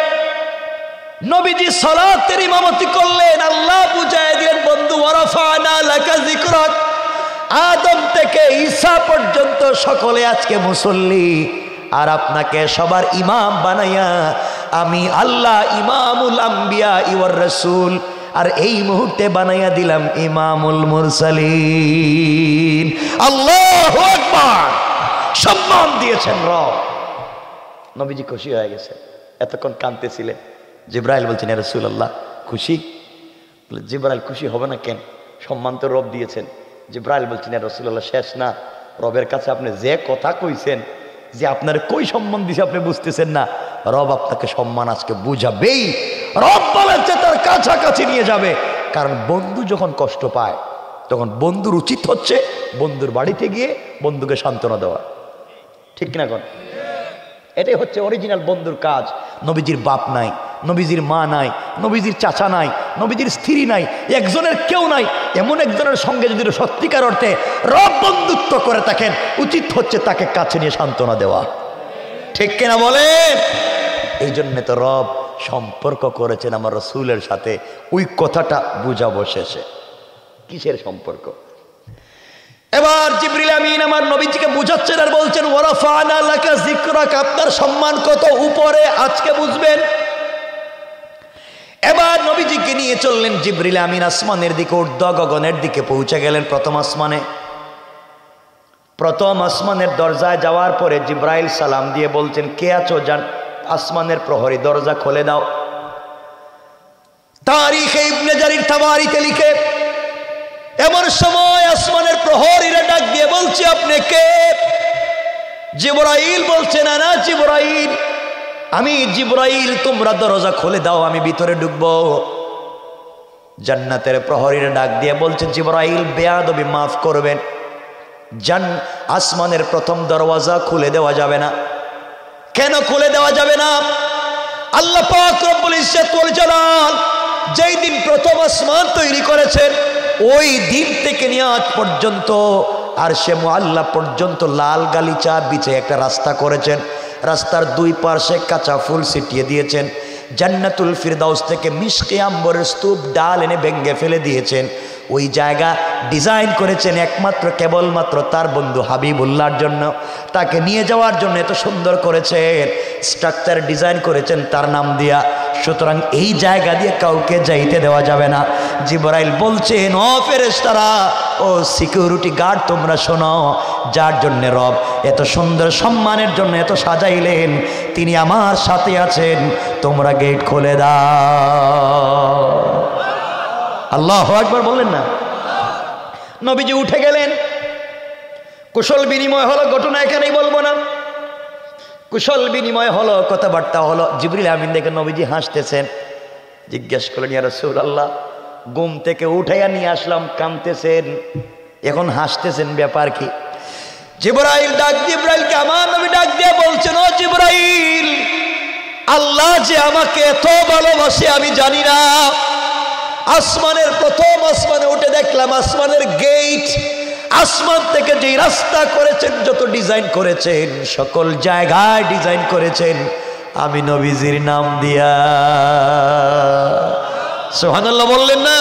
নবীজি সালাতের ইমামতি করলেন। আল্লাহ বুঝায় দিলেন বন্ধু ওয়ারাফানা লাকা যিকরাক, আদম থেকে ঈসা পর্যন্ত সকলে আজকে মুসল্লি, আর আপনাকে সবার ইমাম বানাইয়া আমি আল্লাহ ইমামুল আম্বিয়া ওয়ার রাসূল, আর এই মুহূর্তে বানাইয়া দিলাম ইমামুল মুরসালিন। আল্লাহু আকবার। সম্মান দিয়েছেন রব। নবীজি খুশি হয়ে গেছে। এতক্ষণ কাঁদতেছিলেন। জিবরাইল বলছেন ইয়া রাসূলুল্লাহ খুশি? বলে জিবরাইল খুশি হবে না কেন, সম্মান তো রব দিয়েছেন। জিবরাইল বলছেন ইয়া রাসূলুল্লাহ শেষ না, রবের কাছে আপনি যে কথা কইছেন যে আপনার কই সম্মান দিছে আপনি বুঝতেছেন না, রব আপনাকে সম্মান আজকে বুঝাবেই। রব বলেছে তার কাছাকাছি নিয়ে যাবে। কারণ বন্ধু যখন কষ্ট পায় তখন বন্ধুর উচিত হচ্ছে বন্ধুর বাড়িতে গিয়ে বন্ধুকে সান্ত্বনা দেওয়া, ঠিক কিনা কোন? এটাই হচ্ছে অরিজিনাল বন্ধুর কাজ। নবীজির বাপ নাই, নবীজির মা নাই, নবীজির চাচা নাই, নবীজির স্ত্রী নাই, একজনের কেউ নাই, এমন একজনের সঙ্গে যদি সত্যিকার অর্থে রব বন্ধুত্ব করে থাকেন, উচিত হচ্ছে তাকে কাছে নিয়ে সান্ত্বনা দেওয়া, ঠিক কিনা বলেন? এই জন্য তো রব সম্পর্ক করেছেন আমার রাসূলের সাথে। ওই কথাটা বুঝাবো শেষে। কিসের সম্পর্ক? এবার জিবরিল আমিন আমার নবীজিকে বুঝাচ্ছেন আর বলছেন ওয়ারাফানা লাকা যিকরাক, আপনার সম্মান কত উপরে আজকে বুঝবেন। এবার নবীজিকে নিয়ে চললেন জিবরিল আমিন আসমানের দিকে, ঊর্ধ্ব গগনের দিকে পৌঁছে গেলেন। প্রথম আসমানে প্রথম আসমানের দরজায় যাওয়ার পরে জিব্রাইল সালাম দিয়ে বলছেন, কে আছো জান? আসমানের প্রহরী, দরজা খুলে দাও। তারিখে ইবনে জারির তাবারিতে লিখে, এমন সময় আসমানের প্রহরীরা ডাক দিয়ে বলছে, আপনি কে? জিব্রাইল বলছেন, না জিব্রাইল, আমি জিব্রাইল, তোমরা দরজা খুলে দাও, আমি ভিতরে ঢুকবো। জান্নাতের প্রহরীরা ডাক দিয়ে বলছে, জিব্রাইল বেয়াদবি মাফ করবেন, আসমানের প্রথম দরওয়াজা খুলে দেওয়া যাবে না। কেন খুলে দেওয়া যাবে না? আল্লাহ পাক রব্বুল ইজ্জত ওয়াল জালাল যেই দিন প্রথম আসমান তৈরি করেছেন, ওই দিন থেকে নিয়ে আজ পর্যন্ত আরশে মুআল্লা পর্যন্ত লাল গালিচা বিছে একটা রাস্তা করেছেন। রাস্তার দুই পাশে কাঁচা ফুল ছিটিয়ে দিয়েছেন। জান্নাতুল ফিরদাউস থেকে মিশকে আম্বরের স্তূপ ডাল এনে ভেঙে ফেলে দিয়েছেন। ওই জায়গা ডিজাইন করেছেন একমাত্র কেবলমাত্র তার বন্ধু হাবিবুল্লাহর জন্য, তাকে নিয়ে যাওয়ার জন্য এত সুন্দর করেছেন, স্ট্রাকচার ডিজাইন করেছেন তার নাম দিয়া। সুতরাং এই জায়গা দিয়ে কাউকে যাইতে দেওয়া যাবে না। জিবরাইল বলছেন, ও ফেরেশতারা, ও সিকিউরিটি গার্ড, তোমরা শোনো, যার জন্য রব এত সুন্দর সম্মানের জন্য এত সাজাইলেন, তিনি আমার সাথে আছেন, তোমরা গেট খুলে দাও। আল্লাহু আকবার বললেন না? নবীজি উঠে গেলেন, কুশল বিনিময় হলো, ঘটনা এখানেই বলবো না। কুশল বিনিময় হলো, কথাবার্তা হলো। জিবরিল আমিন দেখে নবীজি হাসতেছেন। জিজ্ঞেস করলেন, ইয়া রাসূলুল্লাহ, ঘুম থেকে উঠাইয়া নিয়ে আসলাম, কাঁদতেছেন, এখন হাসতেছেন, ব্যাপার কি? জিবরাইল ডাক, জিবরাইলকে আমার নবী ডাক দিয়ে বলছেন, ও জিবরাইল, আল্লাহ যে আমাকে এত ভালোবাসে আমি জানি না। আসমানের প্রথম আসমানে উঠে দেখলাম আসমানের গেট, আসমান থেকে যে রাস্তা করেছেন, যত ডিজাইন করেছেন, সকল জায়গায় ডিজাইন করেছেন আমি নবীজির নাম দিয়া। সুবহানাল্লাহ বললেন না?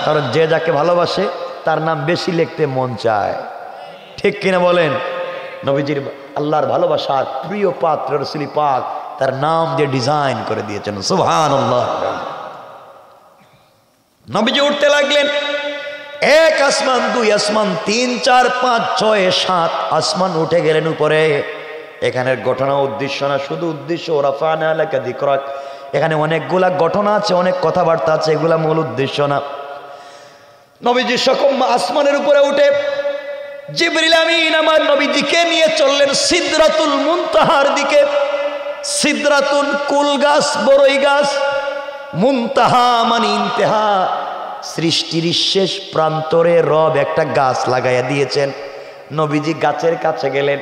কারণ যে যাকে ভালোবাসে তার নাম বেশি লিখতে মন চায়, ঠিক কিনা বলেন? নবীজির আল্লাহর ভালোবাসার প্রিয় পাত্র রাসূল পাক তার নাম দিয়ে ডিজাইন করে দিয়েছেন। সুবহানাল্লাহ। নবীজি উঠতে লাগলেন, এক আসমান, দুই আসমান, 3, 4, 5, 6, 7 আসমান উঠে গেলেন উপরে। এখানের ঘটনা উদ্দেশ্য না, শুধু উদ্দেশ্য রাফা'না লাকা যিকরাক। এখানে অনেকগুলা ঘটনা আছে, অনেক কথাবার্তা আছে, এগুলা মূল উদ্দেশ্য না। নবীজি সকম আসমানের উপরে উঠে জিবরিল আমিন আমার নবীজিকে নিয়ে চললেন সিদরাতুল মুনতাহার দিকে। সিদরাতুল কুল গাছ, বড়ই গাছ, মুনতাহা মানে ইন্তেহা, সৃষ্টির শেষ প্রান্তরে রব একটা গাছ লাগাইয়া দিয়েছেন। নবীজি গাছের কাছে গেলেন,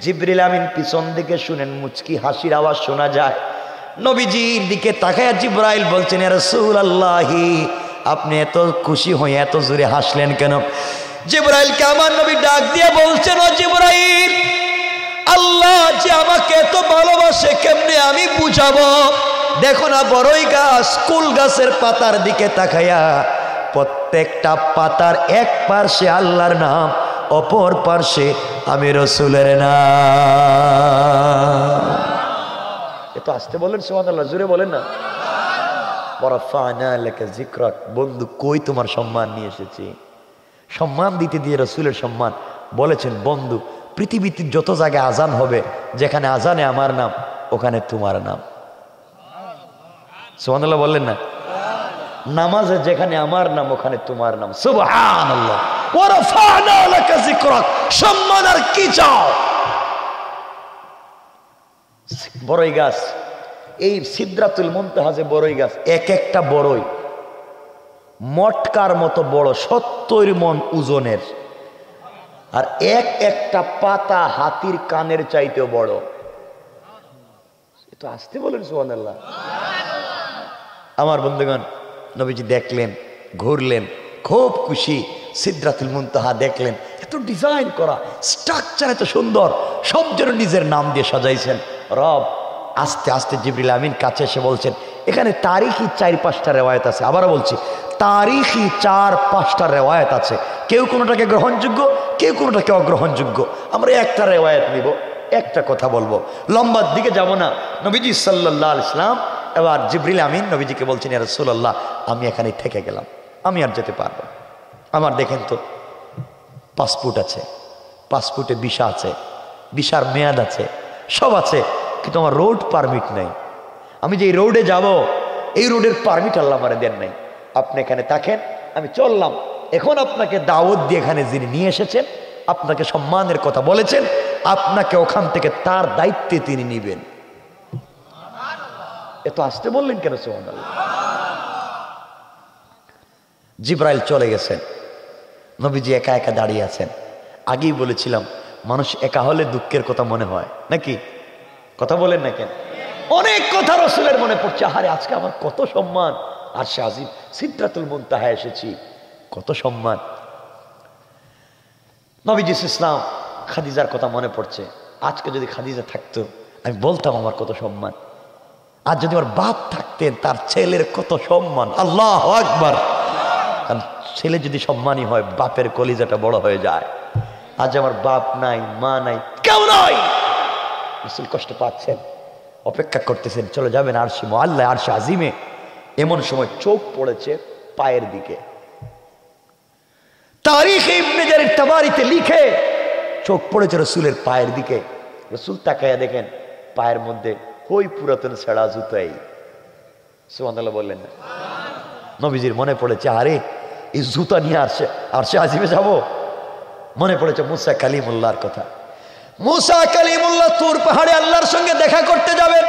জিবরিল আমিন পিছন দিকে শুনেন মুচকি হাসির আওয়াজ শোনা যায়। নবীজির দিকে তাকায়া জিবরাইল বলছেন, ইয়া রাসূলুল্লাহি, আপনি এত খুশি হয়ে এত জোরে হাসলেন কেন? জিবরাইলকে আমার নবী ডাক দিয়ে বলছেন, ও জিবরাইল, আল্লাহ যে আমাকে এত ভালোবাসে কেমনে আমি বুঝাবো? দেখো না বড়ই গাছ, কুল গাছের পাতার দিকে তাকায়া, প্রত্যেকটা পাতার এক পার্শ্বে আল্লাহর নাম, অপর পার্শ্বে আমি রাসূলের নাম। এত আসতে বলেন সুবহানাল্লাহ, জোরে বলেন না। ওয়ারাফা'না লাকা যিকরাক। বন্ধু, কই তোমার সম্মান নিয়ে এসেছি? সম্মান দিতে দিয়ে রাসূলের সম্মান বলেছেন, বন্ধু পৃথিবীতে যত জায়গায় আজান হবে, যেখানে আজানে আমার নাম ওখানে তোমার নাম। সুবহানাল্লাহ বললেন না? নামাজে যেখানে আমার নাম ওখানে তোমার নাম। সুবহানাল্লাহ। ওয়ারাফা'না লাকা যিকরাক। সম্মান আর কি চাও? বড়ই গাছ, এই সিদরাতুল মুনতাহা যে বড়ই গাছ, এক একটা বড়ই মটকার মতো বড়, 70 মণ ওজনের, আর এক একটা পাতা হাতির কানের চাইতেও বড়। তো আসতে বলেন সুবহানাল্লাহ। আমার বন্ধুগণ, নবীজি দেখলেন, ঘুরলেন, খুব খুশি। সিদরাতুল মুনতাহা দেখলেন, এত ডিজাইন করা, স্ট্রাকচার এত সুন্দর, সব যেন নিজের নাম দিয়ে সাজাইছেন। রব আস্তে আস্তে জিবরিল আমিন কাছে এসে বলছেন, এখানে তারিখি 4-5টা রেওয়ায়েত আছে। আবারও বলছি, তারিখি 4-5টা রেওয়ায়েত আছে। কেউ কোনোটাকে গ্রহণযোগ্য, কেউ কোনোটাকে অগ্রহণযোগ্য। আমরা একটা রেওয়ায়েত নিব, একটা কথা বলবো, লম্বার দিকে যাব না। নবীজি সাল্লাল্লাহু আলাইহি ওয়াসাল্লাম এবার জিবরিল আমিন নবীজিকে বলছেন, ইয়া রাসূলুল্লাহ, আমি এখানে থেকে গেলাম, আমি আর যেতে পারবো না। আমার দেখেন তো পাসপোর্ট আছে, পাসপোর্টে ভিসা আছে, ভিসার মেয়াদ আছে, সব আছে, কিন্তু আমার রোড পারমিট নেই। আমি যে রোডে যাব, এই রোডের পারমিট আল্লাহ আমারে দেন নাই। আপনি এখানে থাকেন, আমি চললাম। এখন আপনাকে দাওয়াত দিয়ে এখানে যিনি নিয়ে এসেছেন, আপনাকে সম্মানের কথা বলেছেন, আপনাকে ওখান থেকে তার দায়িত্বে তিনি নিবেন। এত আসতে বললেন কেন? সুবহানাল্লাহ। জিবরাইল চলে গেছেন, নবীজি একা একা দাঁড়িয়ে আছেন। আগেই বলেছিলাম, মানুষ একা হলে দুঃখের কথা মনে হয় নাকি? কথা বলেন না কেন? অনেক কথা রসুলের মনে পড়ছে। আরে আজকে আমার কত সম্মান, আর সে আজিম সিদরাতুল মুনতাহা এসেছি, কত সম্মান। নবীজি ইসলাম খাদিজার কথা মনে পড়ছে। আজকে যদি খাদিজা থাকতো, আমি বলতাম আমার কত সম্মান। আর যদি আমার বাপ থাকতেন, তার ছেলের কত সম্মান। আল্লাহু আকবার। কারণ ছেলে যদি সম্মানী হয়, বাপের কলিজাটা বড় হয়ে যায়। আজ আমার বাপ নাই, মা নাই, কেউ নাই। রাসূল কষ্ট পাচ্ছেন, অপেক্ষা করতেছেন, চলে যাবেন আরশে মুআল্লা, আরশে আজিমে। এমন সময় চোখ পড়েছে পায়ের দিকে। তারিখ ইবনে জারির তাবারিতে লিখে, চোখ পড়েছে রসুলের পায়ের দিকে। রসুল তাকায়া দেখেন পায়ের মধ্যে ওই পুরাতন ছেঁড়া জুতাই। সুবহানাল্লাহ বললেন না? নবীজির মনে পড়েছে, আরে এই জুতা নিয়ে আরশে আজিমে যাব। মনে পড়েছে মুসা কালিমুল্লাহর কথা। মুসা কালিমুল্লাহ তুর পাহাড়ে আল্লাহর সঙ্গে দেখা করতে যাবেন।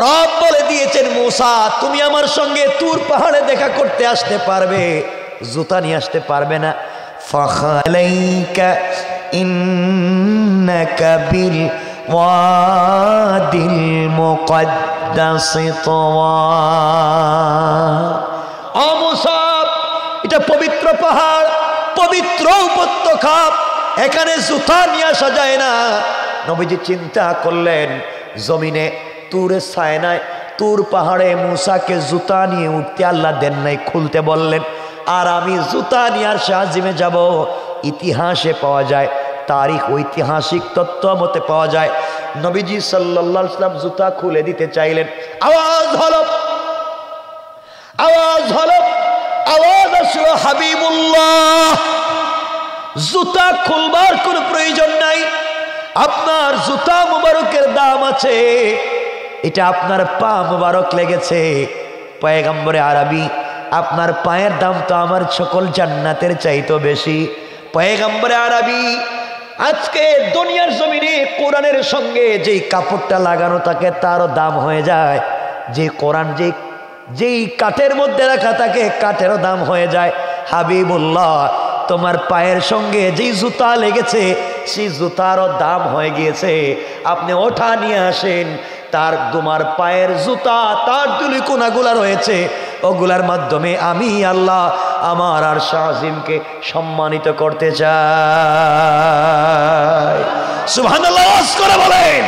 রব বলে দিয়েছেন, মুসা তুমি আমার সঙ্গে তুর পাহাড়ে দেখা করতে আসতে পারবে, জুতা নিয়ে আসতে পারবে না। ফাখালাইকা ইন্নাকা বিল ওয়াদিল মুকদ্দাস তাওয়া। ও মুসা, এটা পবিত্র পাহাড়, পবিত্র উপত্যকা, এখানে জুতা নিয়ে আসা যায় না। নবীজি চিন্তা করলেন, জমিনে তুরে সায়নায়, তুর পাহাড়ে মুসাকে জুতা নিয়ে উঠতে আল্লাহ দেন নাই, খুলতে বললেন। আর আমি জুতা নিয়ে আরশে আজিমে যাব। ইতিহাসে পাওয়া যায়, তারিখ ঐতিহাসিক তত্ত্ব মতে পাওয়া যায়, নবীজি সাল্লাল্লাহু আলাইহি ওয়াসাল্লাম জুতা খুলে দিতে চাইলেন। আওয়াজ হলো, আওয়াজ হলো, আওয়াজ আসলো, হাবিবুল্লাহ জুতা খুলবার কোনো প্রয়োজন নাই, আপনার জুতা মুবারকের দাম আছে, এটা আপনার পা মুবারক লেগেছে। পয়গম্বরে আরবি, আপনার পায়ের দাম তো আমার সকল জান্নাতের চাইতো বেশি। পয়গম্বরে আরবি, আজকে দুনিয়ার জমিনে কোরআনের সঙ্গে যেই কাপড়টা লাগানো থাকে তারও দাম হয়ে যায়। যে কোরআন যেই কাঠের মধ্যে রাখা থাকে, কাঠেরও দাম হয়ে যায়। হাবিবুল্লাহ তোমার পায়ের সঙ্গে যেই জুতা লেগেছে, সেই জুতারও দাম হয়ে গিয়েছে। আপনি ওঠা নিয়ে আসেন, তার তোমার পায়ের জুতা, তার দুলি কোনাগুলা রয়েছে, ওগুলার মাধ্যমে আমি আল্লাহ আমার আরশে আজিমকে সম্মানিত করতে চাই। সুবহানাল্লাহ আওয়াজ করে বলেন।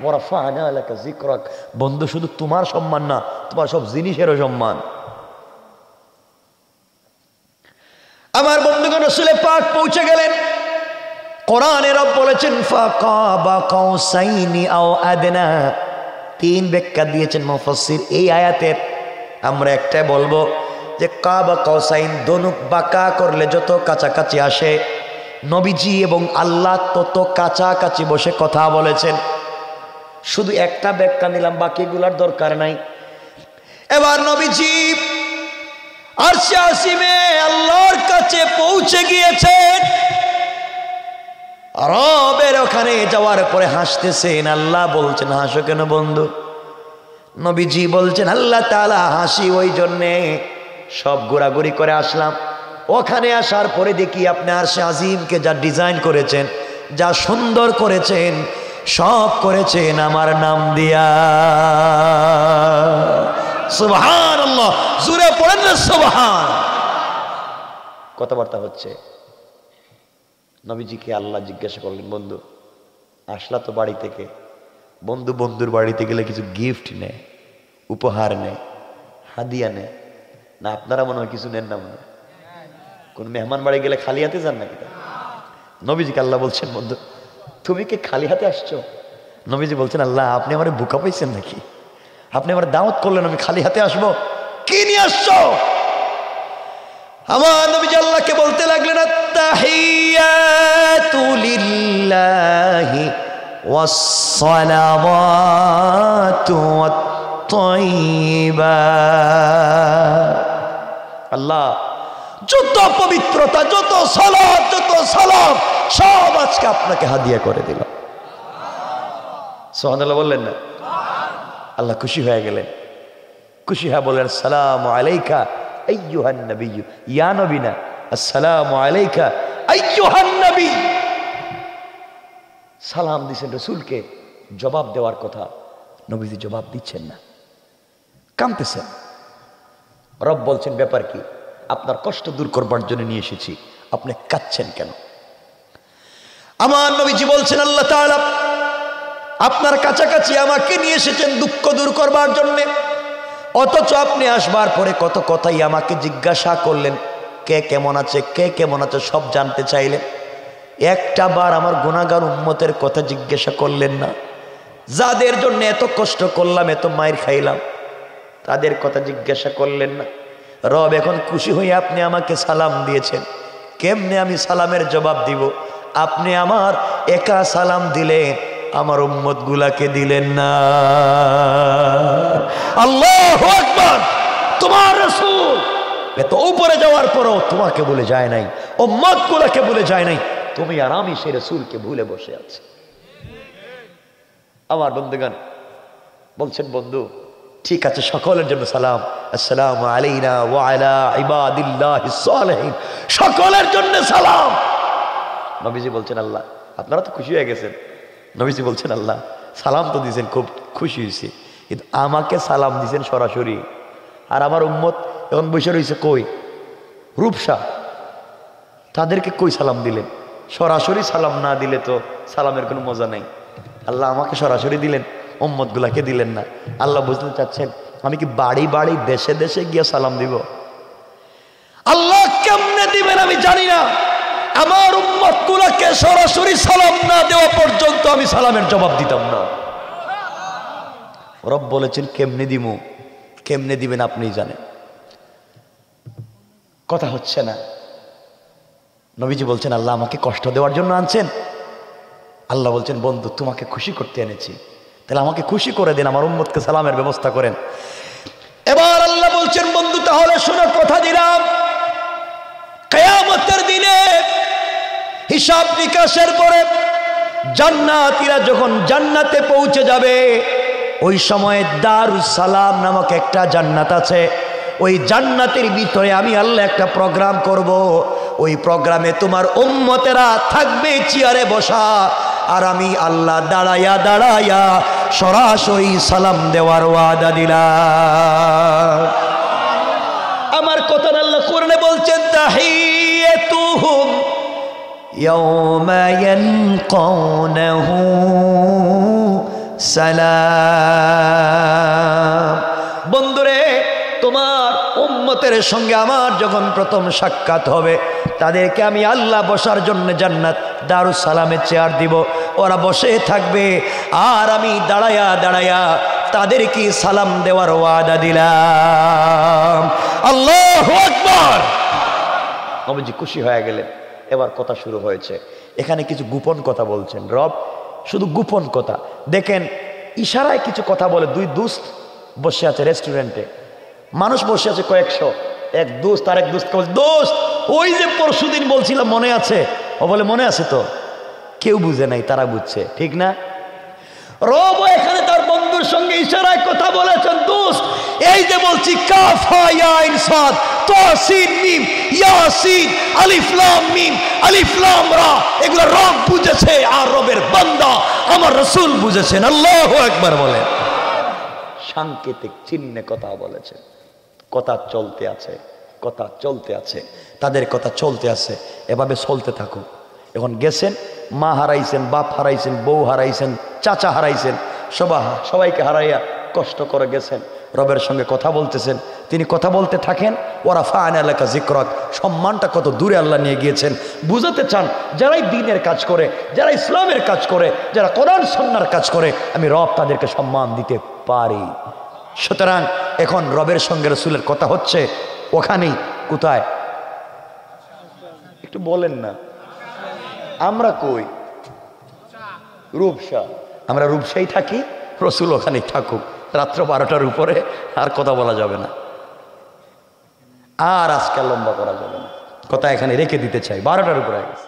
ওয়ারাফা'না লাকা যিকরাক। বন্ধু, শুধু তোমার সম্মান না, তোমার সব জিনিসেরও সম্মান। আমার বন্ধুগণ, রাসূল পাক পৌঁছে গেলেন। কোরআনে রব বলেছেন ফাকাবা কাউসাইনি আও আদনা। তিন ব্যাখ্যা দিয়েছেন মুফাসসির এই আয়াতের। আমরা একটা বলবো যে কাবা কাউসাইন, দনুক বাঁকা করলে যত কাছাকাছি আসে, নবীজি এবং আল্লাহ তত কাছাকাছি বসে কথা বলেছেন। শুধু একটা ব্যাখ্যা নিলাম, বাকিগুলার দরকার নাই। এবার নবীজি আরশে আজিমে আল্লাহর কাছে পৌঁছে গিয়েছেন। রবের ওখানে যাওয়ার পরে হাসতেছেন। আল্লাহ বলছেন, হাসো কেন বন্ধু? নবীজি বলছেন, আল্লাহ তাআলা হাসি ওই জন্যে, সব ঘোরাঘুরি করে আসলাম, ওখানে আসার পরে দেখি আপনি আরশে আজিমকে যা ডিজাইন করেছেন, যা সুন্দর করেছেন, সব করেছেন আমার নাম দিয়া। সুবহানাল্লাহ, জোরে পড়েন না সুবহান। কথাবার্তা হচ্ছে। নবীজিকে আল্লাহ জিজ্ঞাসা করলেন, বন্ধু আসলা তো বাড়ি থেকে, বন্ধুর বাড়িতে গেলে কিছু গিফট নেয়, উপহার নেয়, হাদিয়া নেয় না? আপনারা মনে হয় কিছু নেন না? মনে হয় কোন মেহমান বাড়ি গেলে খালি হাতে যান নাকি? নবীজিকে আল্লাহ বলছেন, বন্ধু তুমি কি খালি হাতে আসছো? নবীজি বলছেন, আল্লাহ আপনি আমার বোকা পাইছেন নাকি? আপনি আমার দাওয়াত করলেন, আমি খালি হাতে আসবো? কি নিয়ে আসছো? আমার নবীজি আল্লাহকে বলতে লাগলেন, আত-তাহিয়াতু লিল্লাহি ওয়াস-সালাওয়াতু ওয়াত-তাইয়্যিবাত। আল্লাহ যত পবিত্রতা, যত সালাত, যত সালাম সব আজকে আপনাকে হাদিয়া করে দিলাম। সুবহানাল্লাহ বললেন না? আল্লাহ খুশি হয়ে গেলেন। খুশি হয়ে বললেন আসসালামু আলাইকা আইয়ুহান নবিয়্যু। ইয়া নবী না, আসসালামু আলাইকা আইয়ুহান নবী। সালাম দিছেন রাসূলকে, জবাব দেওয়ার কথা, নবীজি জবাব দিচ্ছেন না, কাঁদতেছেন। রব বলছেন ব্যাপার কি? আপনার কষ্ট দূর করবার জন্য নিয়ে এসেছি, আপনি কাঁদছেন কেন? আমার নবীজি বলছেন আল্লাহ তাআলা আপনার কাছাকাছি আমাকে নিয়ে এসেছেন দুঃখ দূর করবার জন্য, অথচ আপনি আসবার পরে কত কথাই আমাকে জিজ্ঞাসা করলেন, কে কেমন আছে, কে কেমন আছে সব জানতে চাইলেন। একটা বার আমার গুনাহগার উম্মতের কথা জিজ্ঞাসা করলেন না। যাদের জন্য এত কষ্ট করলাম, এত মায়ের খাইলাম, তাদের কথা জিজ্ঞাসা করলেন না। রব এখন খুশি হয়ে আপনি আমাকে সালাম দিয়েছেন, কেমনে আমি সালামের জবাব দিব? আপনি আমার একা সালাম দিলেন, আমার উম্মত গুলাকে দিলেন না। আল্লাহু আকবার। তোমার রাসূল এত উপরে যাওয়ার পরও তোমাকে বলে যায় নাই, উম্মত গুলাকে বলে যায় নাই, তুমি আর আমি সেই রাসূলকে ভুলে বসে আছি। আমার বন্ধুগণ বলছেন, বন্ধু ঠিক আছে, সকলের জন্য সালাম, আসসালামু আলাইনা ওয়া আলা ইবাদিল্লাহিস সালিহিন, সকলের জন্য সালাম। নবীজি বলছেন আল্লাহ আপনারা তো খুশি হয়ে গেছেন। নবীজি বলছেন আল্লাহ সালাম তো দিয়েছেন, খুব খুশি হয়েছি, কিন্তু আমাকে সালাম দিয়েছেন সরাসরি, আর আমার উম্মত এখন বসে রয়েছে কই? রূপসা, তাদেরকে কই সালাম দিলেন? সরাসরি সালাম না দিলে তো সালামের কোনো মজা নেই। আল্লাহ আমাকে সরাসরি দিলেন, উম্মত গুলাকে দিলেন না। আল্লাহ বুঝতে চাচ্ছেন আমি কি বাড়ি বাড়ি দেশে দেশে গিয়ে সালাম দিব? আল্লাহ কেমনে দিবেন আমি জানি না। আমার উম্মত গুলাকে সরাসরি সালাম না দেওয়া পর্যন্ত আমি সালামের জবাব দিতাম না। রব বলেছেন কেমনে দিমু, কেমনে দিবেন আপনি জানেন। কথা হচ্ছে না। নবীজি বলছেন আল্লাহ আমাকে কষ্ট দেওয়ার জন্য আনছেন? আল্লাহ বলছেন বন্ধু তোমাকে খুশি করতে এনেছি, তাহলে আমাকে খুশি করে দেন, আমার উম্মতকে সালামের ব্যবস্থা করেন। এবার আল্লাহ বলছেন বন্ধু তাহলে শোনো, কথা দিলাম কিয়ামতের দিনে হিসাব নিকাশের পরে জান্নাতীরা যখন জান্নাতে পৌঁছে যাবে, ওই সময় দারুস সালাম নামক একটা জান্নাত আছে। ওই জান্নাতের ভিতরে আমি আল্লাহ একটা প্রোগ্রাম করব। ওই প্রোগ্রামে তোমার উম্মতেরা থাকবে চেয়ারে বসা, আর আমি আল্লাহ দাঁড়াইয়া দাঁড়াইয়া সরাসরি সালাম দেওয়ার ওয়াদা দিলাম। আমার কথা আল্লাহ কোরআনে বলছেন তাহিয়াতুহুম ইয়াওমা ইয়ানকাউনাহু সালাম। বন্ধুরে তোমার উম্মতের সঙ্গে আমার যখন প্রথম সাক্ষাৎ হবে, তাদেরকে আমি আল্লাহ বসার জন্য জান্নাত দারুস সালামে চেয়ার দিব, ওরা বসে থাকবে, আর আমি দাঁড়ায়া দাঁড়ায়া তাদেরকে সালাম দেওয়ার ওয়াদা দিলাম। আল্লাহু আকবার। নবীজি খুশি হয়ে গেলেন। এবার কথা শুরু হয়েছে। এখানে কিছু গোপন কথা বলছেন রব, শুধু গোপন কথা। দেখেন ইশারায় কিছু কথা বলে। দুই দোস্ত বসে আছে রেস্টুরেন্টে, মানুষ বসে আছে কয়েকশো। এক দোস্ত আর এক দোস্ত বলছে, দোস্ত ওই যে পরশুদিন বলছিলাম মনে আছে? ও বলে মনে আছে তো। কেউ বুঝে নাই, তারা বুঝছে, ঠিক না? রব এখানে তার বন্ধুর সঙ্গে ইশারায় কথা বলেছেন, দোস্ত এই যে বলছি কাফ হা ইয়া আইন সাদ তাসিন মিম ইয়াসিন আলিফ লাম মিম আলিফ লাম রা, এগুলো রব বুঝেছে, আর রবের বান্দা আমার রাসূল বুঝেছেন। আল্লাহু আকবার বলেন। সাংকেতিক চিহ্নে কথা বলেছে। কথা চলতে আছে, কথা চলতে আছে, তাদের কথা চলতে আছে। এভাবে চলতে থাকুক। এখন গেছেন, মা হারাইছেন, বাপ হারাইছেন, বউ হারাইছেন, চাচা হারাইছেন, সবাইকে হারাইয়া কষ্ট করে গেছেন, রবের সঙ্গে কথা বলতেছেন। তিনি কথা বলতে থাকেন। ওরা ফান এলাকা জিক্রক, সম্মানটা কত দূরে আল্লাহ নিয়ে গিয়েছেন বুঝাতে চান। যারাই দ্বীনের কাজ করে, যারা ইসলামের কাজ করে, যারা কোরআন সুন্নাহর কাজ করে, আমি রব তাদেরকে সম্মান দিতে পারি। সুতরাং এখন রবের সঙ্গে রাসূলের কথা হচ্ছে ওখানেই। কোথায়? একটু বলেন না, আমরা কই? রূপসা। আমরা রূপসাই থাকি, রসুল ওখানে থাকুক। রাত্র 12টার উপরে আর কথা বলা যাবে না, আর আজকাল লম্বা করা যাবে না, কথা এখানে রেখে দিতে চাই। 12টার উপরে গেছে।